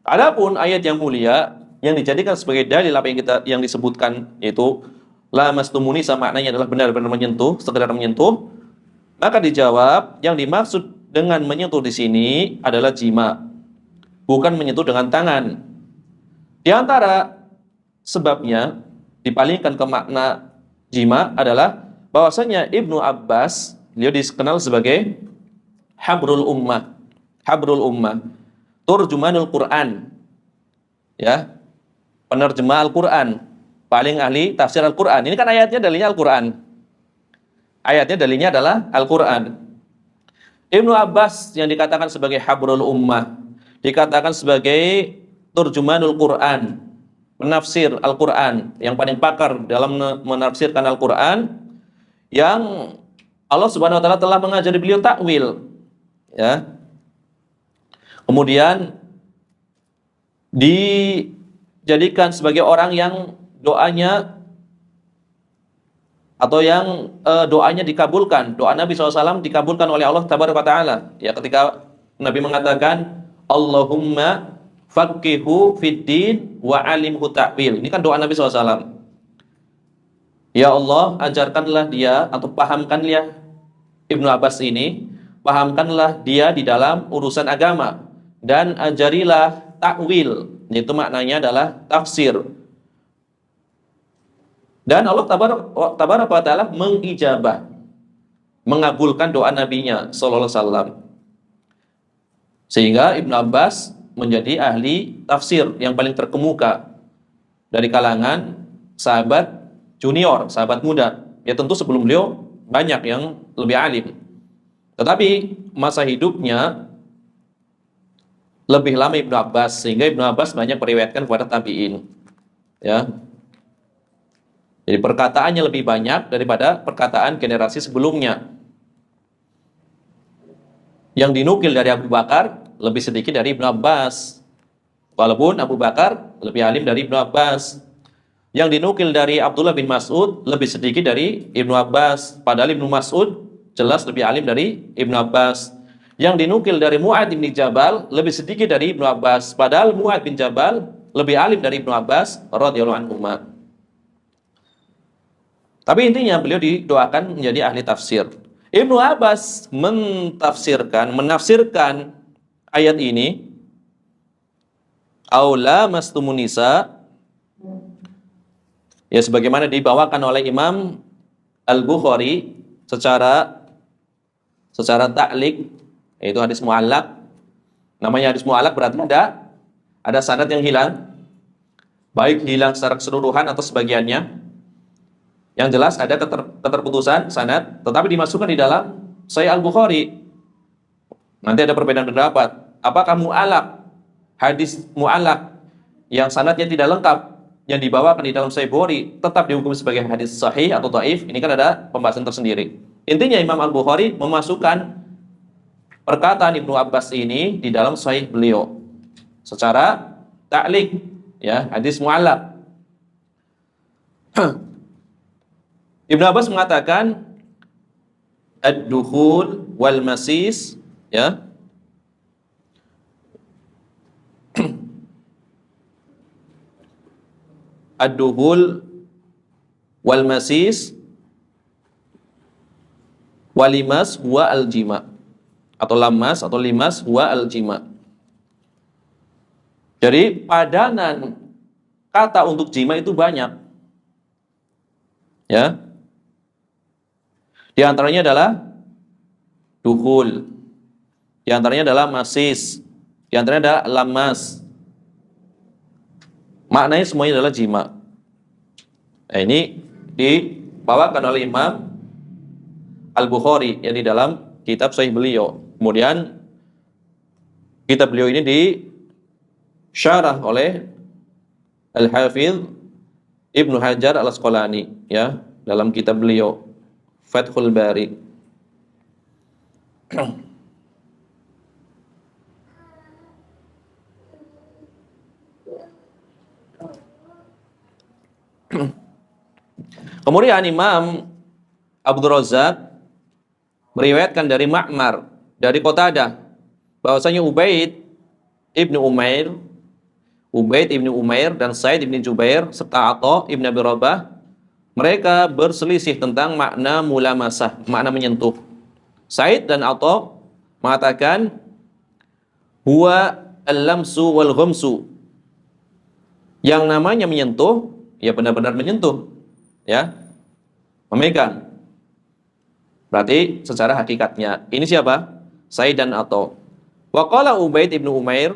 Adapun ayat yang mulia yang dijadikan sebagai dalil apa yang disebutkan, yaitu lamastumunisa, maknanya adalah benar-benar menyentuh, sekedar menyentuh, maka dijawab yang dimaksud dengan menyentuh di sini adalah jima, bukan menyentuh dengan tangan. Di antara sebabnya dipalingkan ke makna jima adalah bahwasanya Ibnu Abbas, beliau dikenal sebagai habrul ummah, turjumanul Quran, ya, penerjemah Al-Quran, paling ahli tafsir Al-Quran. Ini kan ayatnya dalilnya Al-Quran. Ayatnya dalilnya adalah Al-Quran. Ibnu Abbas yang dikatakan sebagai habrul ummah, dikatakan sebagai turjumanul Quran, penafsir Al-Quran, yang paling pakar dalam menafsirkan Al-Quran, yang Allah Subhanahu wa taala telah mengajari beliau takwil, ya. Kemudian dijadikan sebagai orang yang doanya doanya dikabulkan, doa Nabi SAW dikabulkan oleh Allah Tabaraka wa Ta'ala. Ya, ketika Nabi mengatakan Allahumma faqihu fid din wa alimhu ta'wil. Ini kan doa Nabi SAW. Ya Allah, ajarkanlah dia atau pahamkanlah Ibnu Abbas ini, pahamkanlah dia di dalam urusan agama dan ajarilah takwil. Itu maknanya adalah tafsir. Dan Allah Tabaraka wa Ta'ala mengijabah, mengabulkan doa nabinya sallallahu alaihi wasallam. Sehingga Ibnu Abbas menjadi ahli tafsir yang paling terkemuka dari kalangan sahabat junior, sahabat muda. Ya tentu sebelum beliau banyak yang lebih alim. Tetapi masa hidupnya lebih lama Ibnu Abbas, sehingga Ibnu Abbas banyak meriwayatkan kepada tabi'in. Ya. Jadi perkataannya lebih banyak daripada perkataan generasi sebelumnya. Yang dinukil dari Abu Bakar lebih sedikit dari Ibnu Abbas. Walaupun Abu Bakar lebih alim dari Ibnu Abbas. Yang dinukil dari Abdullah bin Mas'ud lebih sedikit dari Ibnu Abbas. Padahal Ibnu Mas'ud jelas lebih alim dari Ibnu Abbas. Yang dinukil dari Mu'adz bin Jabal lebih sedikit dari Ibnu Abbas. Padahal Mu'adz bin Jabal lebih alim dari Ibnu Abbas radhiyallahu anhu. Tapi intinya beliau didoakan menjadi ahli tafsir. Ibnu Abbas menafsirkan ayat ini, aula mastumunisa, ya sebagaimana dibawakan oleh Imam Al-Bukhari secara ta'liq, yaitu hadis mu'allaq. Namanya hadis mu'allaq berarti ada sanad yang hilang, baik hilang secara keseluruhan atau sebagiannya. Yang jelas ada keterputusan sanad, tetapi dimasukkan di dalam Sahih Al-Bukhari. Nanti ada perbedaan pendapat. Apakah mu'allaq, hadis mu'allaq yang sanadnya tidak lengkap, yang dibawakan di dalam Sahih Bukhari tetap dihukum sebagai hadis sahih atau dhaif? Ini kan ada pembahasan tersendiri. Intinya Imam Al-Bukhari memasukkan perkataan Ibnu Abbas ini di dalam Sahih beliau secara ta'liq, ya, hadis mu'allaq. Ibnu Abbas mengatakan ad-dukhul wal masis, ya, ad-dukhul wal masis walimas huwa al-jima, atau lamas atau limas huwa al-jima. Jadi padanan kata untuk jima itu banyak, ya. Di antaranya adalah dukhul, di antaranya adalah masis, di antaranya adalah lamas. Maknanya semuanya adalah jima. Nah, ini dibawakan oleh Imam Al-Bukhari yang di dalam kitab Sahih beliau. Kemudian kitab beliau ini disyarah oleh Al-Hafidz Ibnu Hajar Al-Asqalani, ya, dalam kitab beliau Fathul Bari. Kemudian Imam Abdul Razak meriwayatkan dari Ma'mar, dari Qatadah, bahwasanya Ubaid ibnu Umair dan Said ibnu Jubair serta Atha ibnu Abi Rabah, mereka berselisih tentang makna mulamasah, makna menyentuh. Said dan Atha mengatakan huwa al-lamsu wal ghamsu. Yang namanya menyentuh, ya benar-benar menyentuh, ya, memegang. Berarti secara hakikatnya. Ini siapa? Said dan Atha. Wa qala Ubaid ibnu Umair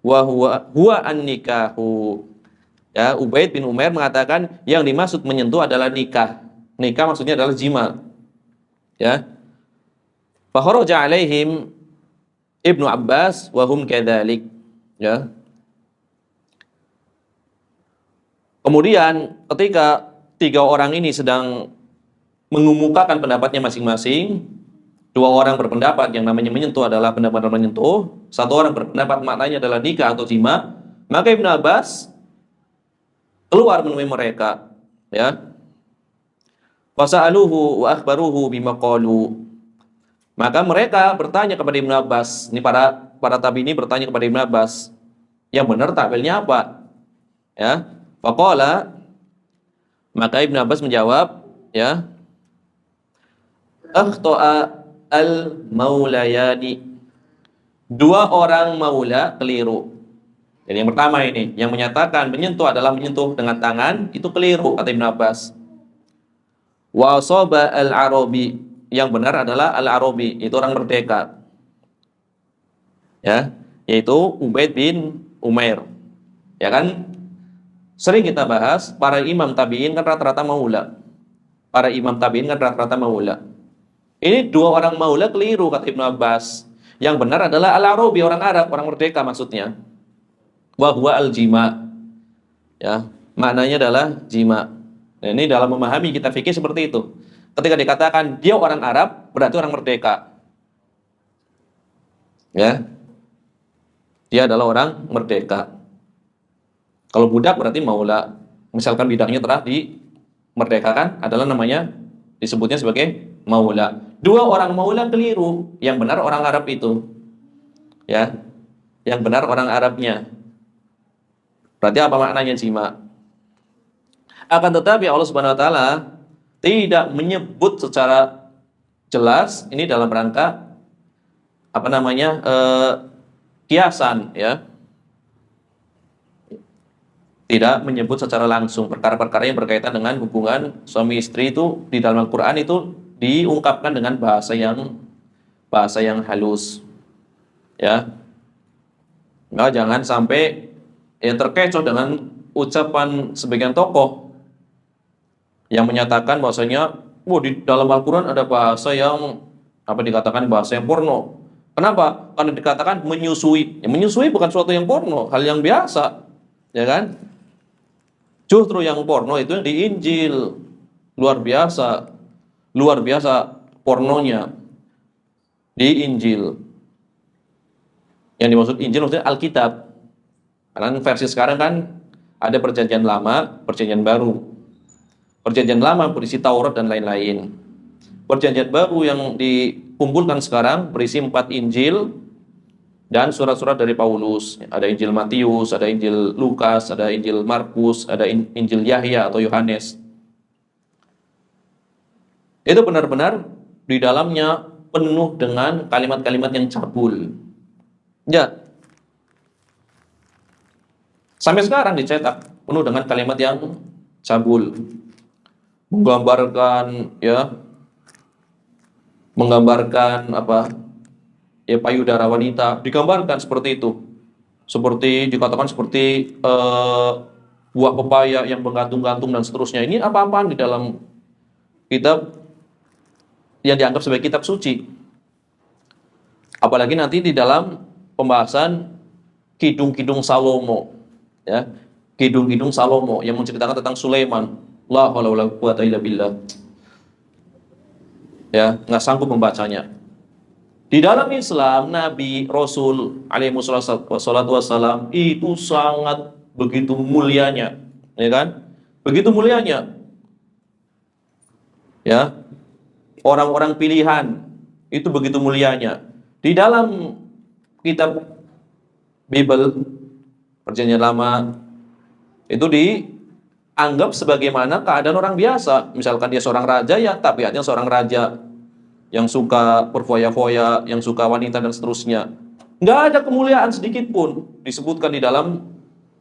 wa huwa an-nikahu. Ya, Ubaid bin Umair mengatakan yang dimaksud menyentuh adalah nikah. Nikah maksudnya adalah jima. Ya. Fa kharaja alaihim Ibnu Abbas wa hum kadzalik. Ya. Kemudian ketika tiga orang ini sedang mengemukakan pendapatnya masing-masing, dua orang berpendapat yang namanya menyentuh adalah benar-benar menyentuh, satu orang berpendapat maknanya adalah nikah atau jima, maka Ibnu Abbas keluar menemui mereka, ya. Fasa'aluhu wa akhbaruhu bima qalu. Maka mereka bertanya kepada Ibnu Abbas, ini para tabi'in bertanya kepada Ibnu Abbas, yang benar takwilnya apa? Ya. Faqala, maka Ibnu Abbas menjawab, ya, akhta'a al-maulayani. Dua orang maula keliru. Jadi yang pertama ini, yang menyatakan menyentuh adalah menyentuh dengan tangan, itu keliru kata Ibnu Abbas. Wa asaba al-arabi, yang benar adalah al-arabi, itu orang merdeka. Ya, yaitu Ubaid bin Umair. Ya kan? Sering kita bahas para imam tabi'in kan rata-rata maula. Para imam tabi'in kan rata-rata maula. Ini dua orang maula keliru kata Ibnu Abbas. Yang benar adalah al-arabi, orang Arab, orang merdeka maksudnya. Wa huwa al-jima. Ya, maknanya adalah jima. Nah, ini dalam memahami kita fikih seperti itu. Ketika dikatakan dia orang Arab, berarti orang merdeka. Ya. Dia adalah orang merdeka. Kalau budak berarti maula. Misalkan bidaknya telah dimerdekakan, adalah namanya, disebutnya sebagai maula. Dua orang maula keliru, yang benar orang Arab itu. Ya. Yang benar orang Arabnya. Berarti apa maknanya jima? Akan tetapi Allah Subhanahu wa taala tidak menyebut secara jelas ini dalam rangka apa namanya? Kiasan, ya. Tidak menyebut secara langsung perkara-perkara yang berkaitan dengan hubungan suami istri itu di dalam Al-Qur'an itu diungkapkan dengan bahasa yang halus. Ya. Nah, jangan sampai terkecoh dengan ucapan sebagian tokoh yang menyatakan bahwasanya di dalam Al-Qur'an ada bahasa yang dikatakan bahasa yang porno. Kenapa? Karena dikatakan menyusui. Ya, menyusui bukan suatu yang porno, hal yang biasa. Ya kan? Justru yang porno itu di Injil. Luar biasa pornonya di Injil. Yang dimaksud Injil maksudnya Alkitab. Karena versi sekarang kan ada perjanjian lama, perjanjian baru. Perjanjian lama berisi Taurat dan lain-lain. Perjanjian baru yang dikumpulkan sekarang berisi 4 Injil dan surat-surat dari Paulus. Ada Injil Matius, ada Injil Lukas, ada Injil Markus, ada Injil Yahya atau Yohanes. Itu benar-benar di dalamnya penuh dengan kalimat-kalimat yang cabul. Ya. Sampai sekarang dicetak penuh dengan kalimat yang cabul. Menggambarkan payudara wanita, digambarkan seperti itu. Seperti dikatakan seperti buah pepaya yang menggantung-gantung dan seterusnya. Ini apa-apaan di dalam kitab yang dianggap sebagai kitab suci. Apalagi nanti di dalam pembahasan Kidung-Kidung Salomo, ya. Kidung-kidung Salomo yang menceritakan tentang Sulaiman. La haula wala quwata illa billah. Ya, nggak sanggup membacanya. Di dalam Islam, Nabi Rasul alaihi wassalatu wassalam itu sangat begitu mulianya, ya kan? Begitu mulianya, ya. Orang-orang pilihan itu begitu mulianya. Di dalam kitab Bible Perjanjian Lama itu dianggap sebagaimana keadaan orang biasa. Misalkan dia seorang raja, ya tabiatnya seorang raja yang suka berfoya-foya, yang suka wanita dan seterusnya. Nggak ada kemuliaan sedikit pun disebutkan di dalam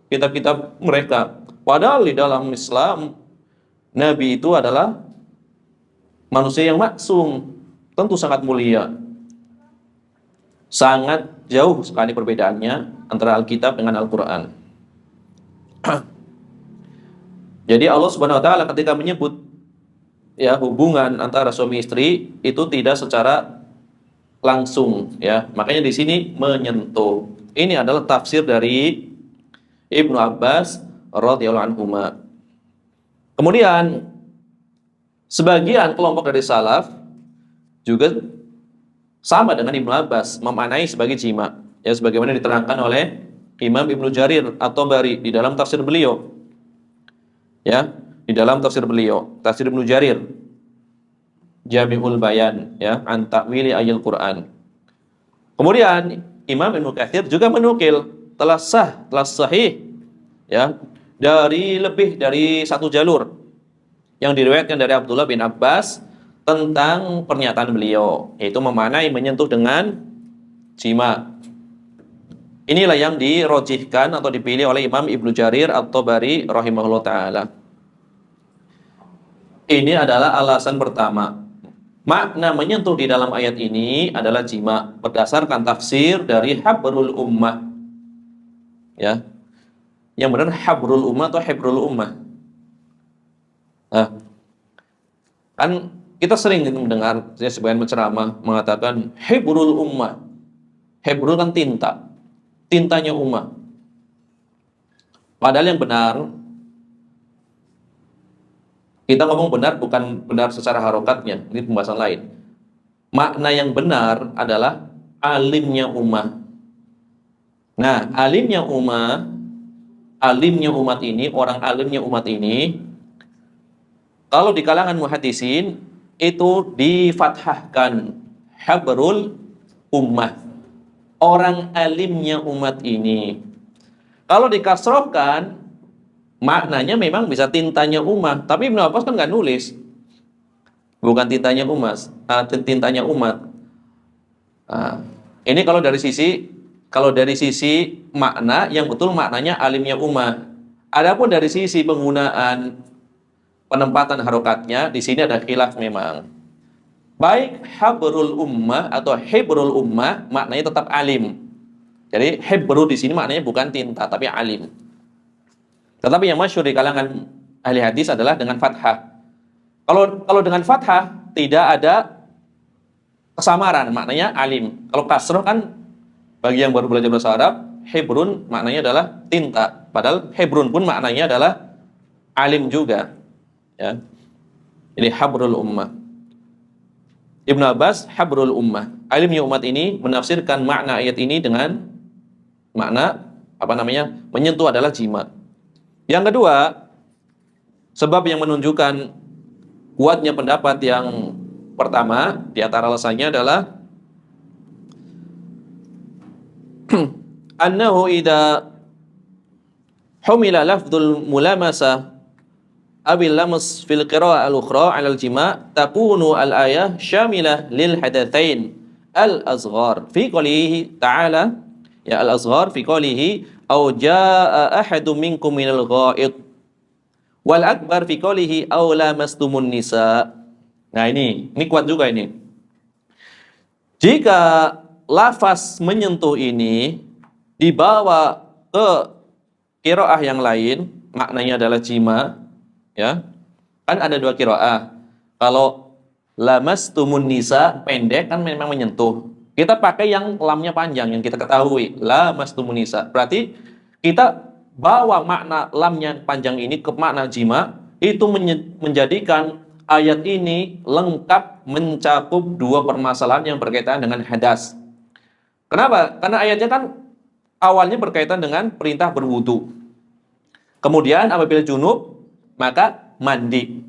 kitab-kitab mereka. Padahal di dalam Islam, Nabi itu adalah manusia yang maksum, tentu sangat mulia. Sangat jauh sekali perbedaannya antara Alkitab dengan Al-Quran. Jadi Allah Subhanahu wa taala ketika menyebut ya hubungan antara suami istri itu tidak secara langsung, ya. Makanya di sini menyentuh. Ini adalah tafsir dari Ibnu Abbas radhiyallahu anhuma. Kemudian sebagian kelompok dari salaf juga sama dengan Ibnu Abbas memaknai sebagai jima, ya sebagaimana diterangkan oleh Imam Ibnu Jarir At-Tabari di dalam tafsir beliau. Ya, di dalam tafsir beliau, tafsir Ibnu Jarir Jami'ul Bayan, ya, an ta'wili ayatul Quran. Kemudian Imam Ibnu Katsir juga menukil telah sahih, ya, dari lebih dari satu jalur yang diriwayatkan dari Abdullah bin Abbas tentang pernyataan beliau, yaitu memaknai menyentuh dengan jima. Inilah yang dirojihkan atau dipilih oleh Imam Ibnu Jarir At-Tabari rahimahullah ta'ala. Ini adalah alasan pertama. Makna menyentuh di dalam ayat ini adalah jima berdasarkan tafsir dari Habrul Ummah. Ya. Yang benar Habrul Ummah atau Habrul Ummah. Nah, kan kita sering mendengar sebagian penceramah mengatakan Habrul Ummah. Habrul kan tinta. Tintanya ummah. Padahal yang benar, kita ngomong benar bukan benar secara harokatnya, ini pembahasan lain. Makna yang benar adalah alimnya ummah. Nah, alimnya umat ini, orang alimnya umat ini, kalau di kalangan muhaddisin itu difathahkan habrul ummah. Orang alimnya umat ini. Kalau dikasrohkan, maknanya memang bisa tintanya umat. Tapi Ibnu Abbas kan nggak nulis. Bukan tintanya umat, tintanya umat. Nah, ini kalau dari sisi makna yang betul maknanya alimnya umat. Adapun dari sisi penggunaan penempatan harokatnya, di sini ada khilaf memang. Baik habrul ummah atau hibrul ummah maknanya tetap alim. Jadi hibru di sini maknanya bukan tinta tapi alim. Tetapi yang masyhur di kalangan ahli hadis adalah dengan fathah. Kalau dengan fathah tidak ada kesamaran, maknanya alim. Kalau kasroh kan bagi yang baru belajar bahasa Arab, hibrun maknanya adalah tinta. Padahal hibrun pun maknanya adalah alim juga. Ya. Ini habrul ummah. Ibnu Abbas habrul ummah. Alimnya umat ini menafsirkan makna ayat ini dengan makna menyentuh adalah jima. Yang kedua, sebab yang menunjukkan kuatnya pendapat yang pertama di antara alasannya adalah annahu idza humila lafdzul mulamasa abil lamus fil qira'ah al-ukhra 'ala al-jima' takunu al-ayah syamilah lil hadatsain al-asghar fi qoulihi ta'ala ya al-asghar fi qoulihi aw jaa'a ahadum minkum minal gha'id wal akbar fi qoulihi aw lamastumun nisa. Nah ini kuat juga ini. Jika lafaz menyentuh ini dibawa ke qiraah yang lain maknanya adalah jima. Ya, kan ada dua qiraah. Kalau lamastumun nisa pendek kan memang menyentuh. Kita pakai yang lamnya panjang yang kita ketahui, lamastumun nisa. Berarti kita bawa makna lam yang panjang ini ke makna jima, itu menjadikan ayat ini lengkap mencakup dua permasalahan yang berkaitan dengan hadas. Kenapa? Karena ayatnya kan awalnya berkaitan dengan perintah berwudu. Kemudian apabila junub, maka mandi.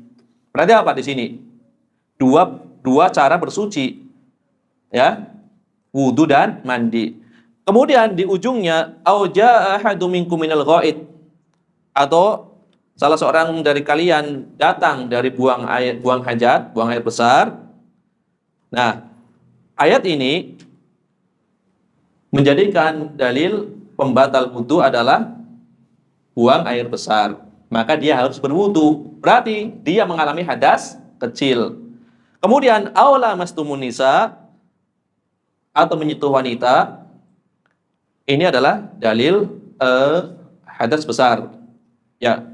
Berarti apa di sini? Dua cara bersuci, ya, wudu dan mandi. Kemudian di ujungnya, au jaa ahadum minkum minal ghaid, atau salah seorang dari kalian datang dari buang hajat, buang air besar. Nah, ayat ini menjadikan dalil pembatal wudu adalah buang air besar. Maka dia harus berwudu. Berarti dia mengalami hadas kecil. Kemudian aula mastumun nisa, atau menyentuh wanita, ini adalah dalil hadas besar. Ya.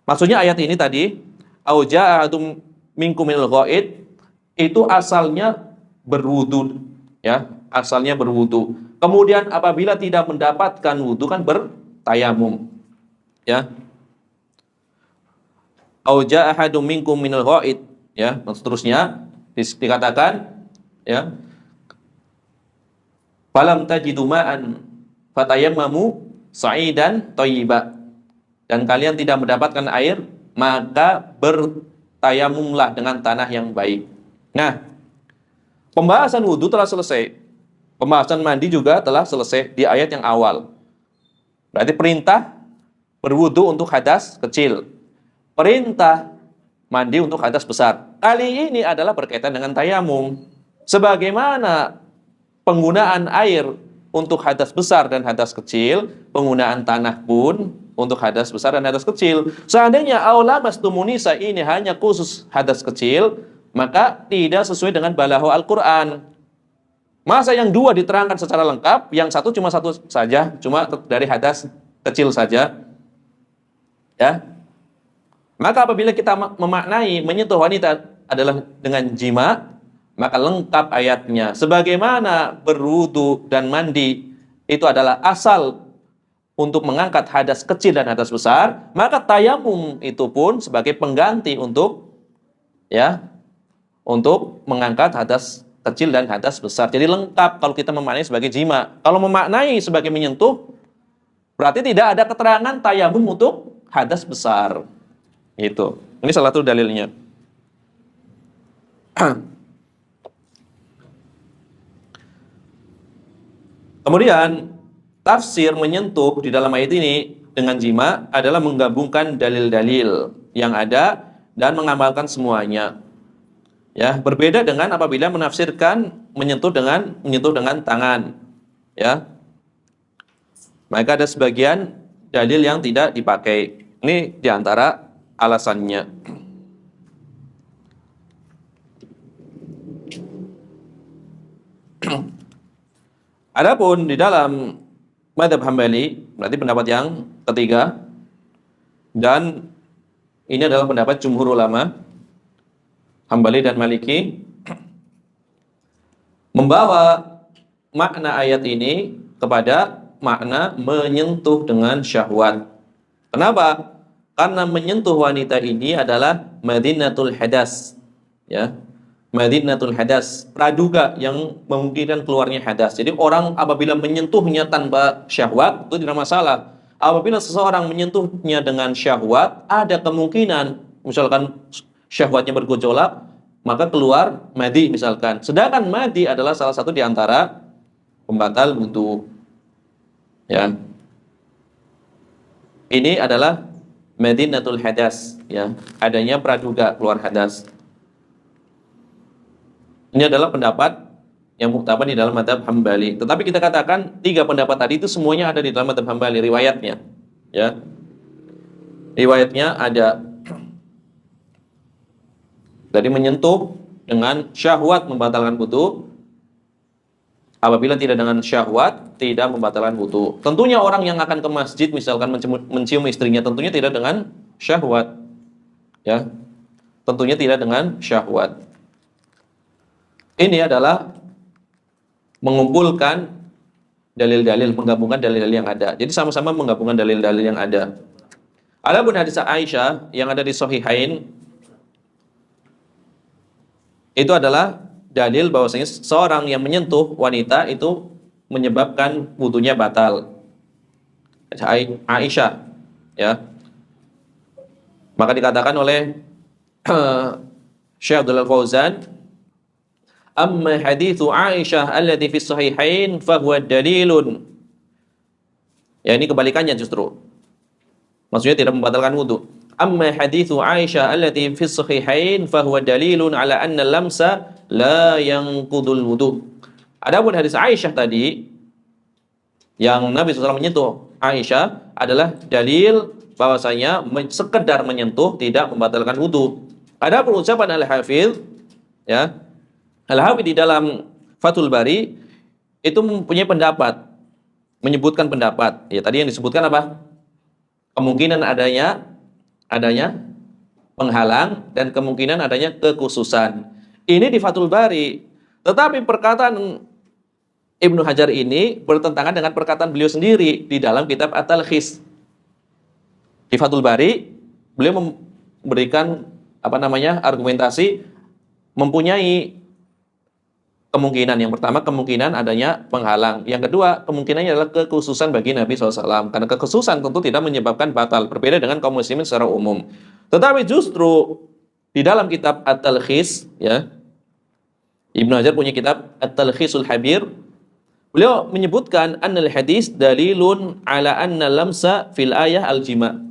Maksudnya ayat ini tadi, au ja'atum minkum minal ghaid, itu asalnya berwudu, ya, asalnya berwudu. Kemudian apabila tidak mendapatkan wudu kan bertayamum, ya. Au ja'ahadum minkum minal ghaid, ya, dan seterusnya dikatakan, ya, falam tajidu ma'an fatayammamu sa'idan thayyiba, dan kalian tidak mendapatkan air, maka bertayamumlah dengan tanah yang baik. Nah, pembahasan wudu telah selesai. Pembahasan mandi juga telah selesai di ayat yang awal. Berarti perintah berwudu untuk hadas kecil, perintah mandi untuk hadas besar. Kali ini adalah berkaitan dengan tayamum. Sebagaimana penggunaan air untuk hadas besar dan hadas kecil, penggunaan tanah pun untuk hadas besar dan hadas kecil. Seandainya aula mastumunisa ini hanya khusus hadas kecil, maka tidak sesuai dengan balaghah Al-Quran. Masa yang dua diterangkan secara lengkap, yang satu cuma satu saja, cuma dari hadas kecil saja, ya. Maka apabila kita memaknai menyentuh wanita adalah dengan jima, maka lengkap ayatnya. Sebagaimana berwudu dan mandi itu adalah asal untuk mengangkat hadas kecil dan hadas besar, maka tayamum itu pun sebagai pengganti untuk, ya, untuk mengangkat hadas kecil dan hadas besar. Jadi lengkap kalau kita memaknai sebagai jima. Kalau memaknai sebagai menyentuh, berarti tidak ada keterangan tayamum untuk hadas besar. Itu. Ini salah satu dalilnya. Kemudian tafsir menyentuh di dalam ayat ini dengan jima adalah menggabungkan dalil-dalil yang ada dan mengamalkan semuanya. Ya, berbeda dengan apabila menafsirkan menyentuh dengan tangan. Ya. Maka ada sebagian dalil yang tidak dipakai. Ini diantara alasannya. Adapun di dalam mazhab Hambali, berarti pendapat yang ketiga, dan ini adalah pendapat jumhur ulama Hambali dan Maliki, membawa makna ayat ini kepada makna menyentuh dengan syahwat. Kenapa? Karena menyentuh wanita ini adalah madinatul hadas, ya. Madinatul hadas, praduga yang memungkinkan keluarnya hadas. Jadi orang apabila menyentuhnya tanpa syahwat itu tidak masalah. Apabila seseorang menyentuhnya dengan syahwat, ada kemungkinan misalkan syahwatnya bergejolak, maka keluar madi misalkan. Sedangkan madi adalah salah satu di antara pembatal wudu. Ya. Ini adalah madinatul hadas, ya. Adanya praduga keluar hadas. Ini adalah pendapat yang muktabar di dalam mazhab Hambali. Tetapi kita katakan tiga pendapat tadi itu semuanya ada di dalam mazhab Hambali riwayatnya, ya. Riwayatnya ada. Jadi menyentuh dengan syahwat membatalkan wudu. Apabila tidak dengan syahwat tidak membatalkan wudu. Tentunya orang yang akan ke masjid misalkan mencium istrinya tentunya tidak dengan syahwat, ya. Tentunya tidak dengan syahwat. Ini adalah mengumpulkan dalil-dalil, menggabungkan dalil-dalil yang ada. Jadi sama-sama menggabungkan dalil-dalil yang ada. Adapun hadis Aisyah yang ada di Sahihain itu adalah dalil bahwasanya seorang yang menyentuh wanita itu menyebabkan wudunya batal. Aisyah, ya. Maka dikatakan oleh Syekh Abdul Fauzan, amma hadithu Aisyah alladhi fi sahihain fahuwa dalilun. Ya, ini kebalikannya justru. Maksudnya tidak membatalkan wudu. Amma hadithu Aisyah allati fi sahihain fahuwa dalilun ala anna lamsa la yanqudul wudu. Adapun hadis Aisyah tadi yang Nabi SAW menyentuh Aisyah adalah dalil bahwasanya sekedar menyentuh tidak membatalkan wudu. Adapun ucapan Al-Hafidz, ya, Al-Hafidz di dalam Fathul Bari itu mempunyai pendapat, menyebutkan pendapat. Ya, tadi yang disebutkan apa? Kemungkinan adanya penghalang dan kemungkinan adanya kekhususan. Ini di Fathul Bari. Tetapi perkataan Ibnu Hajar ini bertentangan dengan perkataan beliau sendiri di dalam kitab At-Talkhis. Di Fathul Bari, beliau memberikan argumentasi mempunyai kemungkinan. Yang pertama, kemungkinan adanya penghalang. Yang kedua, kemungkinannya adalah kekhususan bagi Nabi SAW. Karena kekhususan tentu tidak menyebabkan batal. Berbeda dengan kaum muslimin secara umum. Tetapi justru di dalam kitab At-Talkhis, ya, Ibnu Hajar punya kitab At-Talkhisul Habir. Beliau menyebutkan annal hadis dalilun ala anna lamsa fil ayah al-jima.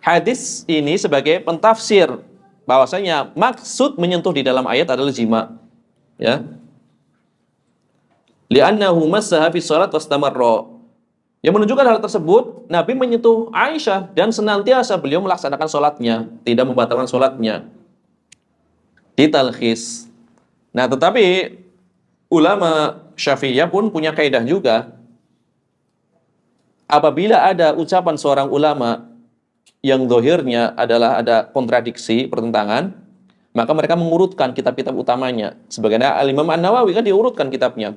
Hadis ini sebagai pentafsir bahwasanya maksud menyentuh di dalam ayat adalah jima. Ya. Li'annahu massaha fi shalat wastamarra. Yang menunjukkan hal tersebut, Nabi menyentuh Aisyah dan senantiasa beliau melaksanakan sholatnya, tidak membatalkan sholatnya. Di Talkhis. Nah, tetapi ulama Syafi'iyah pun punya kaidah juga. Apabila ada ucapan seorang ulama yang zahirnya adalah ada kontradiksi, pertentangan, maka mereka mengurutkan kitab-kitab utamanya. Sebagaimana Al-Imam An-Nawawi kan diurutkan kitabnya.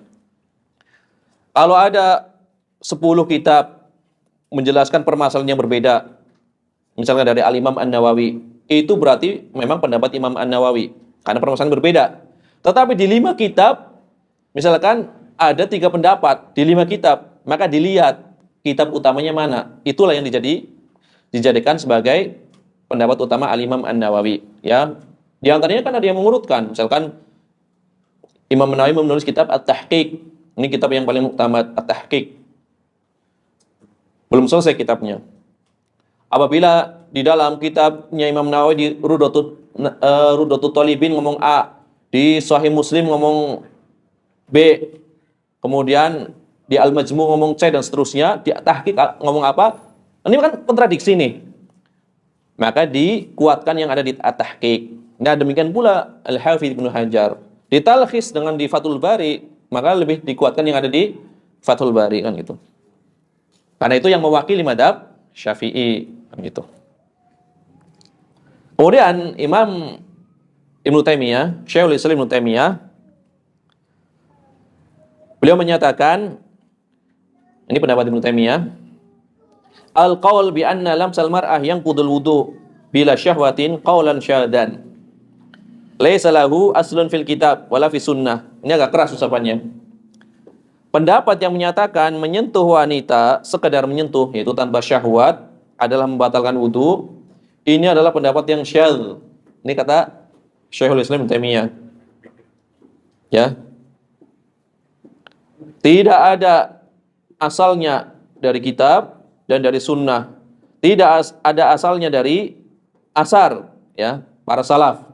Kalau ada 10 kitab menjelaskan permasalahan yang berbeda, misalnya dari Al-Imam An-Nawawi, itu berarti memang pendapat Imam An-Nawawi, karena permasalahan berbeda. Tetapi di 5 kitab, misalkan ada 3 pendapat, di 5 kitab, maka dilihat kitab utamanya mana. Itulah yang dijadikan sebagai pendapat utama Al-Imam An-Nawawi. Ya, di antaranya kan ada yang mengurutkan, misalkan Imam An-Nawawi menulis kitab At-Tahqiq. Ini kitab yang paling utama, At-Tahqiq. Belum selesai kitabnya. Apabila di dalam kitabnya Imam Nawawi di Rudatul Talibin ngomong A, di Sahih Muslim ngomong B, kemudian di Al-Majmu' ngomong C dan seterusnya, di Tahqiq ngomong apa? Ini kan kontradiksi nih. Maka dikuatkan yang ada di At-Tahqiq. Nah, demikian pula Al-Hafidz Ibnu Hajar. Di Talkhis dengan di Fathul Bari, maka lebih dikuatkan yang ada di Fathul Bari kan gitu. Karena itu yang mewakili madhab Syafi'i kan gitu. Kemudian Imam Ibnu Taimiyah, Syekhul Islam Ibnu Taimiyah, beliau menyatakan, ini pendapat Ibnu Taimiyah, al-qaul bi anna lamsal mar'ah yanqudul wudu bila syahwatin qaulan syadan. Laisa lahu aslun fil kitab wala fi sunnah. Ini agak keras ucapannya. Pendapat yang menyatakan menyentuh wanita sekedar menyentuh, yaitu tanpa syahwat, adalah membatalkan wudu. Ini adalah pendapat yang syadz. Ini kata Syekhul Islam Ibnu Taimiyah. Ya. Tidak ada asalnya dari kitab dan dari sunnah. Tidak ada asalnya dari asar, ya, para salaf.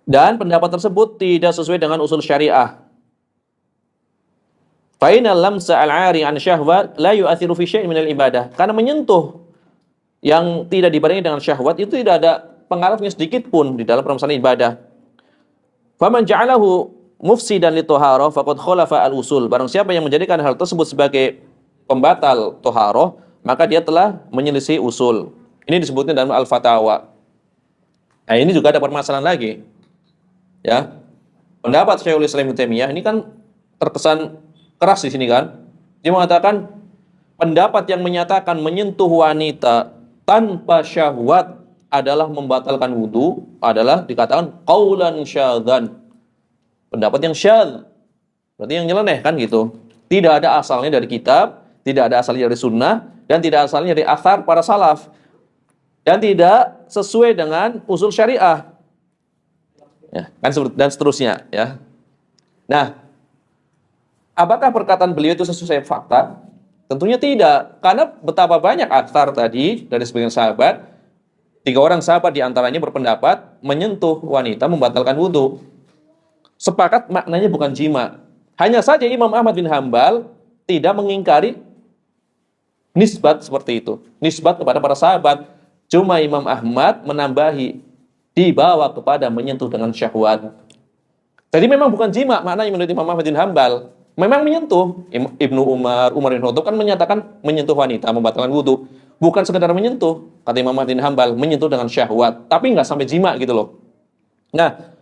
Dan pendapat tersebut tidak sesuai dengan usul syariah. Fa inal lamsa al-'ari an syahwat la yu'athiru fi syai'in minal ibadah. Karena menyentuh yang tidak dibarengi dengan syahwat itu tidak ada pengaruhnya sedikit pun di dalam permasalahan ibadah. Faman ja'alahu mufsidan li thaharah faqad khalafa al-usul. Barang siapa yang menjadikan hal tersebut sebagai pembatal thaharah, maka dia telah menyelisih usul. Ini disebutnya dalam Al-Fatawa. Nah, ini juga ada permasalahan lagi. Ya. Pendapat Syekhul Islam Ibnu Taimiyah ini kan terkesan keras di sini kan. Dia mengatakan pendapat yang menyatakan menyentuh wanita tanpa syahwat adalah membatalkan wudu adalah dikatakan qaulan syadzan. Pendapat yang syadz. Berarti yang nyeleneh kan gitu. Tidak ada asalnya dari kitab, tidak ada asalnya dari sunnah, dan tidak asalnya dari athar para salaf. Dan tidak sesuai dengan usul syariah. Ya, kan dan seterusnya ya. Nah, apakah perkataan beliau itu sesuai fakta? Tentunya tidak, karena betapa banyak athar tadi dari sebagian sahabat, 3 orang sahabat diantaranya berpendapat menyentuh wanita membatalkan wudhu. Sepakat maknanya bukan jima. Hanya saja Imam Ahmad bin Hambal tidak mengingkari nisbat seperti itu, nisbat kepada para sahabat. Cuma Imam Ahmad menambahi dibawa kepada menyentuh dengan syahwat. Jadi memang bukan jima maknanya menurut Imam Ahmad bin Hambal. Memang menyentuh. Ibnu Umar bin Khattab kan menyatakan menyentuh wanita membatalkan wudhu. Bukan sekedar menyentuh. Kata Imam Ahmad bin Hambal, menyentuh dengan syahwat. Tapi nggak sampai jima gitu loh. Nah,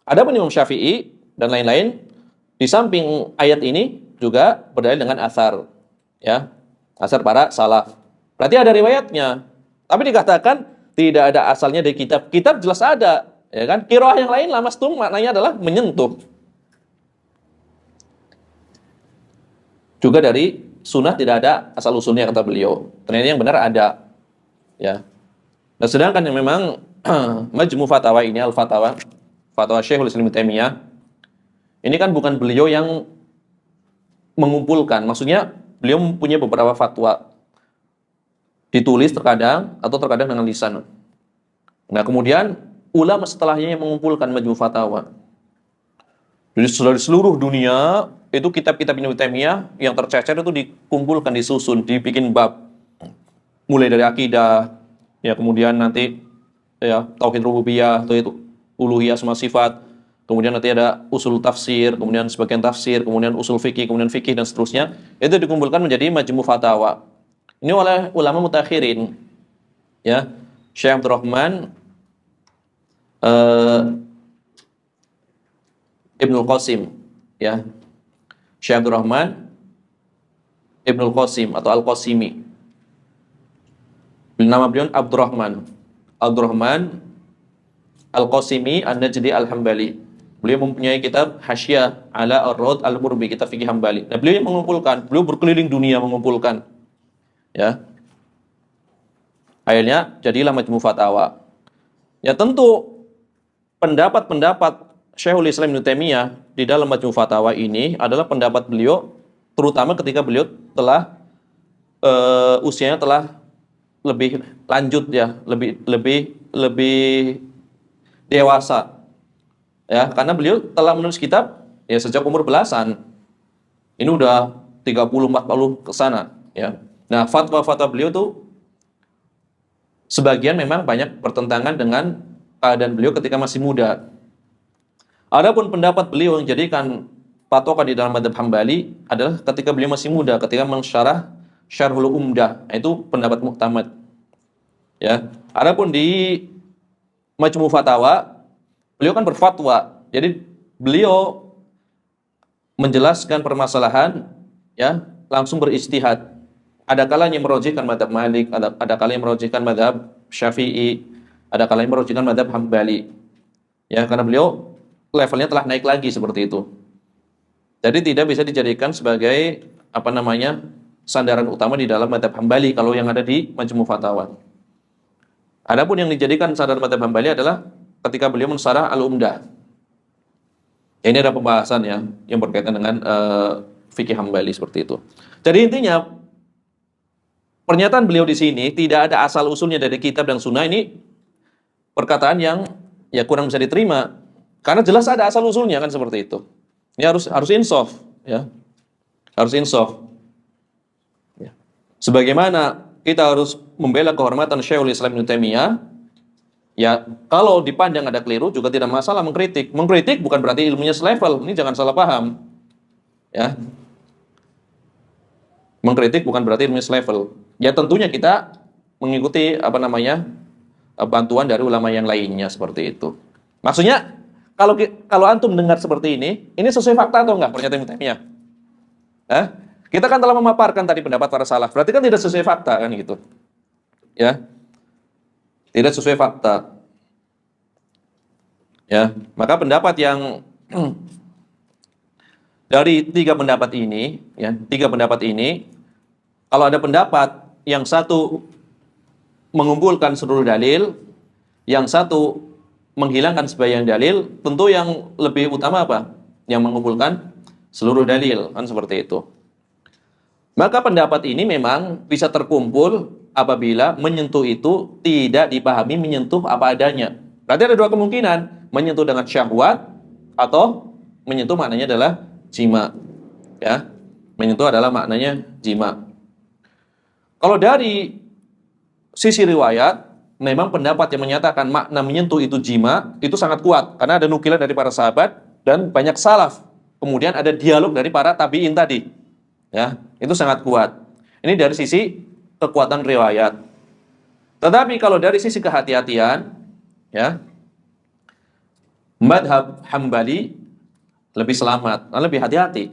ada pun Imam Syafi'i dan lain-lain, di samping ayat ini juga berdalil dengan asar. Ya, asar para salaf. Berarti ada riwayatnya. Tapi dikatakan tidak ada asalnya dari kitab. Kitab jelas ada. Ya kan? Qiraah yang lain lamastum maknanya adalah menyentuh. Juga dari sunnah tidak ada asal usulnya kata beliau. Ternyata yang benar ada. Ya. Nah, sedangkan yang memang Majmu' Fatawa ini Al-Fatawa, Fatwa Syekhul Islam Ibnu Taimiyah, ini kan bukan beliau yang mengumpulkan. Maksudnya beliau mempunyai beberapa fatwa. Ditulis terkadang atau terkadang dengan lisan. Nah, kemudian ulama setelahnya yang mengumpulkan Majmu' Fatawa. Jadi seluruh dunia itu kitab-kitab Ibnu Taimiyah yang tercecer itu dikumpulkan, disusun, dibikin bab. Mulai dari akidah, ya kemudian nanti ya tauhid rububiyah, tauhid uluhiyah semua sifat, kemudian nanti ada usul tafsir, kemudian sebagian tafsir, kemudian usul fikih, kemudian fikih dan seterusnya. Itu dikumpulkan menjadi Majmu' Fatawa. Ini oleh ulama mutakhirin. Ya, Syekh Abdurrahman Ibnul Qasim, ya. Syekh Abdurrahman Ibnul Qasim atau Al-Qasimi. Nama beliau Abdurrahman Al-Qasimi An-Najdi Al-Hambali. Beliau mempunyai kitab Hasyiah ala Ar-Raud Al-Murbi, kitab fikih Hambali. Nah, beliau yang mengumpulkan, beliau berkeliling dunia mengumpulkan. Ya. Akhirnya jadilah Majmu' Fatawa. Ya tentu pendapat-pendapat Syekhul Islam Ibnu Taimiyah di dalam Majmu' Fatawa ini adalah pendapat beliau terutama ketika beliau telah usianya telah lebih lanjut ya, lebih dewasa. Ya, karena beliau telah menulis kitab ya sejak umur belasan. Ini udah 30 40 ke sana, ya. Nah, fatwa-fatwa beliau tuh sebagian memang banyak bertentangan dengan keadaan beliau ketika masih muda. Adapun pendapat beliau yang jadikan patokan di dalam mazhab Hambali adalah ketika beliau masih muda, ketika mensyarah Syarhul Umdah, itu pendapat muktamad. Ya. Adapun di Majmu' Fatawa, beliau kan berfatwa. Jadi beliau menjelaskan permasalahan ya, langsung beristihad. Ada kalanya merojihkan mazhab Malik, ada kalanya merojihkan mazhab Syafi'i, ada kalanya merojihkan mazhab Hambali. Ya, karena beliau levelnya telah naik lagi seperti itu. Jadi tidak bisa dijadikan sebagai sandaran utama di dalam mazhab Hambali kalau yang ada di Majmu' Fatawa. Adapun yang dijadikan sandaran mazhab Hambali adalah ketika beliau mensyarah Al-Umdah. Ya, ini ada pembahasan ya yang berkaitan dengan fikih Hambali seperti itu. Jadi intinya pernyataan beliau di sini tidak ada asal usulnya dari kitab dan sunnah, ini perkataan yang ya kurang bisa diterima karena jelas ada asal usulnya kan seperti itu. Ini harus insaf ya. Harus insaf. Ya. Sebagaimana kita harus membela kehormatan Syekhul Islam Ibnu Taimiyah, ya kalau dipandang ada keliru juga tidak masalah mengkritik. Mengkritik bukan berarti ilmunya selevel. Ini jangan salah paham. Ya. Mengkritik bukan berarti ilmunya selevel. Ya tentunya kita mengikuti bantuan dari ulama yang lainnya seperti itu. Maksudnya kalau antum dengar seperti ini sesuai fakta atau enggak pernyataan Ibnu Taimiyah? Kita kan telah memaparkan tadi pendapat para salaf. Berarti kan tidak sesuai fakta kan gitu. Ya. Tidak sesuai fakta. Ya, maka pendapat yang dari tiga pendapat ini, ya, tiga pendapat ini, kalau ada pendapat yang satu mengumpulkan seluruh dalil, yang satu menghilangkan sebagian dalil, tentu yang lebih utama apa? Yang mengumpulkan seluruh dalil, kan seperti itu. Maka pendapat ini memang bisa terkumpul apabila menyentuh itu tidak dipahami menyentuh apa adanya. Berarti ada dua kemungkinan, menyentuh dengan syahwat atau menyentuh maknanya adalah jima. Ya. Menyentuh adalah maknanya jima. Kalau dari sisi riwayat, memang pendapat yang menyatakan makna menyentuh itu jima itu sangat kuat karena ada nukilan dari para sahabat dan banyak salaf. Kemudian ada dialog dari para tabi'in tadi. Ya, itu sangat kuat. Ini dari sisi kekuatan riwayat. Tetapi kalau dari sisi kehati-hatian, ya, madhab Hambali lebih selamat, lebih hati-hati.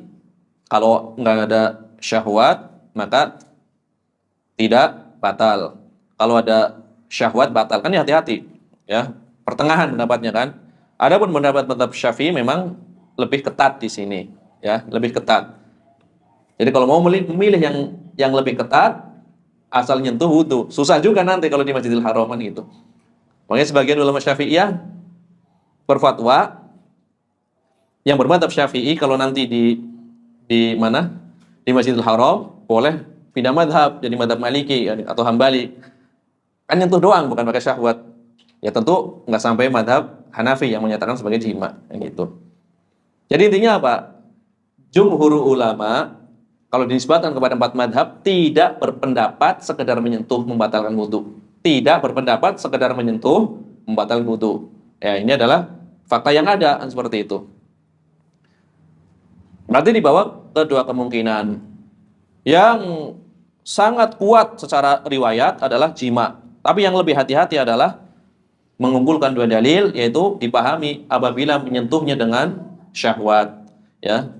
Kalau nggak ada syahwat, maka tidak batal. Kalau ada syahwat batal, kan hati-hati. Ya, pertengahan pendapatnya kan. Adapun pendapat Syafi'i memang lebih ketat di sini, ya, lebih ketat. Jadi kalau mau memilih yang lebih ketat, asal nyentuh wudu. Susah juga nanti kalau di Masjidil Haram kan gitu. Makanya sebagian ulama Syafi'iyah berfatwa yang bermadzhab Syafi'i kalau nanti di mana? Di Masjidil Haram boleh pindah madhab jadi madhab Maliki atau Hambali. Kan nyentuh doang bukan pakai syahwat. Ya tentu nggak sampai madhab Hanafi yang menyatakan sebagai jima gitu. Jadi intinya apa? Jumhur ulama kalau dinisbatkan kepada empat madhab, tidak berpendapat sekedar menyentuh membatalkan wudu. Tidak berpendapat sekedar menyentuh membatalkan wudu. Ya, ini adalah fakta yang ada, seperti itu. Berarti dibawa kedua kemungkinan. Yang sangat kuat secara riwayat adalah jima. Tapi yang lebih hati-hati adalah mengumpulkan dua dalil, yaitu dipahami apabila menyentuhnya dengan syahwat. Ya,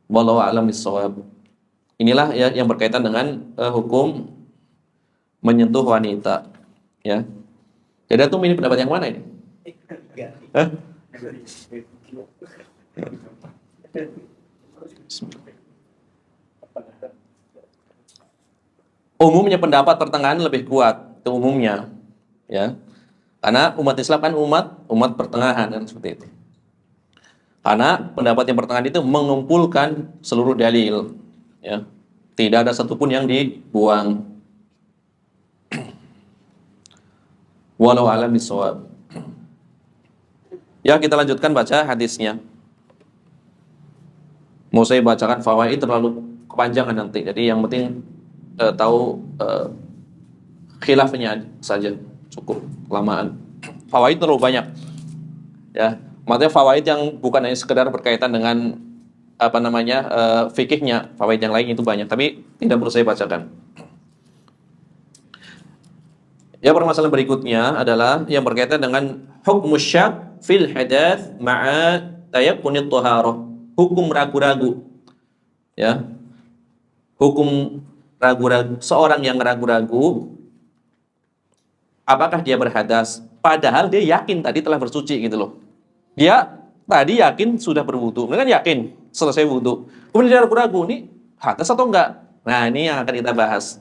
wallahu a'lam bishawab. Inilah ya yang berkaitan dengan hukum menyentuh wanita, ya. Jadi itu ini pendapat yang mana ini? Umumnya pendapat pertengahan lebih kuat, itu umumnya, ya. Karena umat Islam kan umat pertengahan kan seperti itu. Karena pendapat yang pertengahan itu mengumpulkan seluruh dalil. Ya, tidak ada satupun yang dibuang. Walau alam bisawab. Ya, kita lanjutkan baca hadisnya. Mau saya bacakan fawaid terlalu kepanjangan nanti. Jadi yang penting tahu khilafnya saja, cukup kelamaan. Fawaid terlalu banyak. Ya, maksudnya fawaid yang bukan hanya sekedar berkaitan dengan fikihnya, fawaid yang lain itu banyak, tapi tidak perlu saya bacakan. Ya, permasalahan berikutnya adalah yang berkaitan dengan hukmus syak fil hadath ma'a tayakkunit thaharah. Hukum ragu-ragu. Ya. Hukum ragu-ragu, seorang yang ragu-ragu apakah dia berhadas padahal dia yakin tadi telah bersuci gitu loh. Dia tadi yakin sudah berwudu, kan yakin selesai wudu. Kemudian dia ragu-ragu, nih hadas atau enggak? Nah, ini yang akan kita bahas.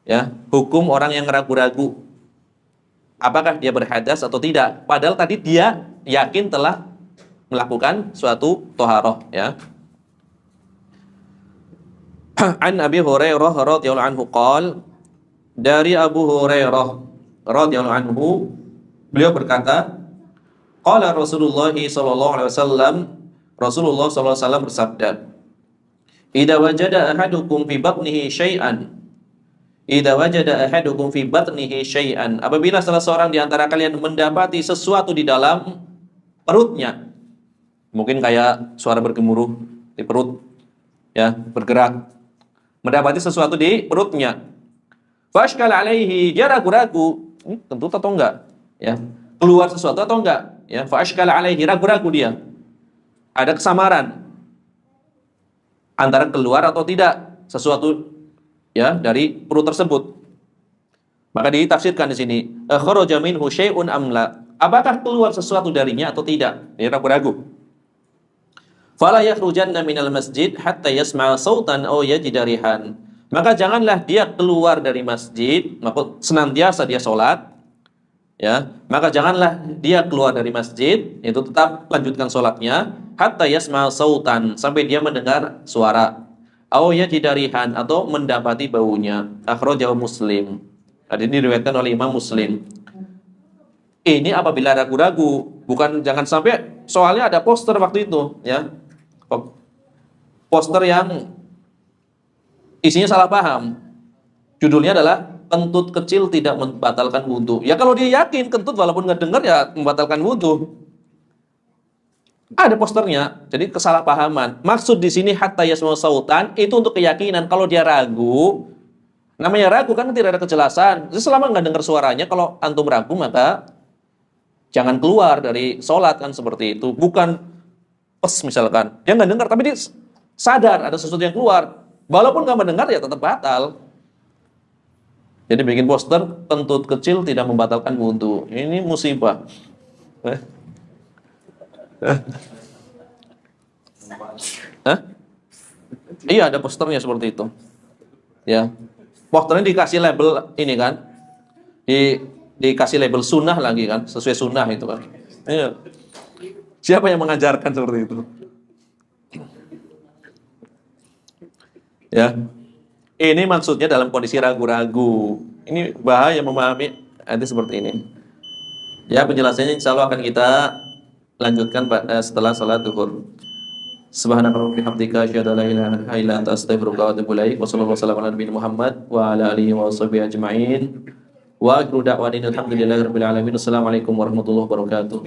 Ya, hukum orang yang ragu-ragu. Apakah dia berhadas atau tidak? Padahal tadi dia yakin telah melakukan suatu toharoh, ya. An Abi Hurairah radhiyallahu anhu qala, dari Abu Hurairah radhiyallahu anhu, beliau berkata, qala Rasulullah sallallahu alaihi wasallam, Rasulullah sallallahu alaihi wasallam bersabda, "Idza wajada ahadukum fi batnihi syai'an." Idza wajada ahadukum fi batnihi syai'an. Apabila salah seorang di antara kalian mendapati sesuatu di dalam perutnya. Mungkin kayak suara bergemuruh di perut, ya, bergerak. Mendapati sesuatu di perutnya. Fashkal alaihi, dia ragu-ragu, kentut atau enggak, ya. Keluar sesuatu atau enggak, ya. Fashkal alaihi, ragu-ragu dia. Ada kesamaran. antara keluar atau tidak sesuatu ya dari perut tersebut. Maka ditafsirkan di sini, kharaja minhu syai'un am la? Apakah keluar sesuatu darinya atau tidak? Ini ragu-ragu. Fala yakhrujanna minal masjid hatta yasma'a sautan aw yajida rihan. Maka janganlah dia keluar dari masjid, maka senantiasa dia sholat, ya. Maka janganlah dia keluar dari masjid, itu tetap lanjutkan sholatnya, hatta yasma'a sautan, sampai dia mendengar suara, aw yajida rihan, atau mendapati baunya. Akhrajahu Muslim. Hadis ini diriwayatkan oleh Imam Muslim. Ini apabila ragu-ragu, bukan jangan sampai, soalnya ada poster waktu itu, ya. Poster yang isinya salah paham. Judulnya adalah kentut kecil tidak membatalkan wudhu. Ya kalau dia yakin kentut walaupun nggak dengar ya membatalkan wudhu. Ada posternya, jadi kesalahpahaman. Maksud di sini hatta yasma'u sautan itu untuk keyakinan. Kalau dia ragu, namanya ragu kan tidak ada kejelasan. Jadi selama nggak dengar suaranya, kalau antum ragu maka jangan keluar dari sholat kan seperti itu. Bukan misalkan dia nggak dengar tapi dia sadar ada sesuatu yang keluar. Walaupun nggak mendengar ya tetap batal. Jadi bikin poster kentut kecil tidak membatalkan wudhu. Ini musibah. Hah? Iya ada posternya seperti itu. Ya, posternya dikasih label ini kan, dikasih label sunnah lagi kan, sesuai sunnah itu kan. Iya. Siapa yang mengajarkan seperti itu? Ya, ini maksudnya dalam kondisi ragu-ragu. Ini bahaya memahami hadis seperti ini. Ya, penjelasannya insya Allah akan kita lanjutkan setelah salat zuhur. Subhanakallahumma wa bihamdika asyhadu an la ilaha illa anta astaghfiruka wa atubu ilaik. Wa sallallahu ala nabiyina Muhammad wa ala alihi wa sahbihi ajma'in. Wa akhiru da'wana alhamdulillahi rabbil alamin. Assalamualaikum warahmatullahi wabarakatuh.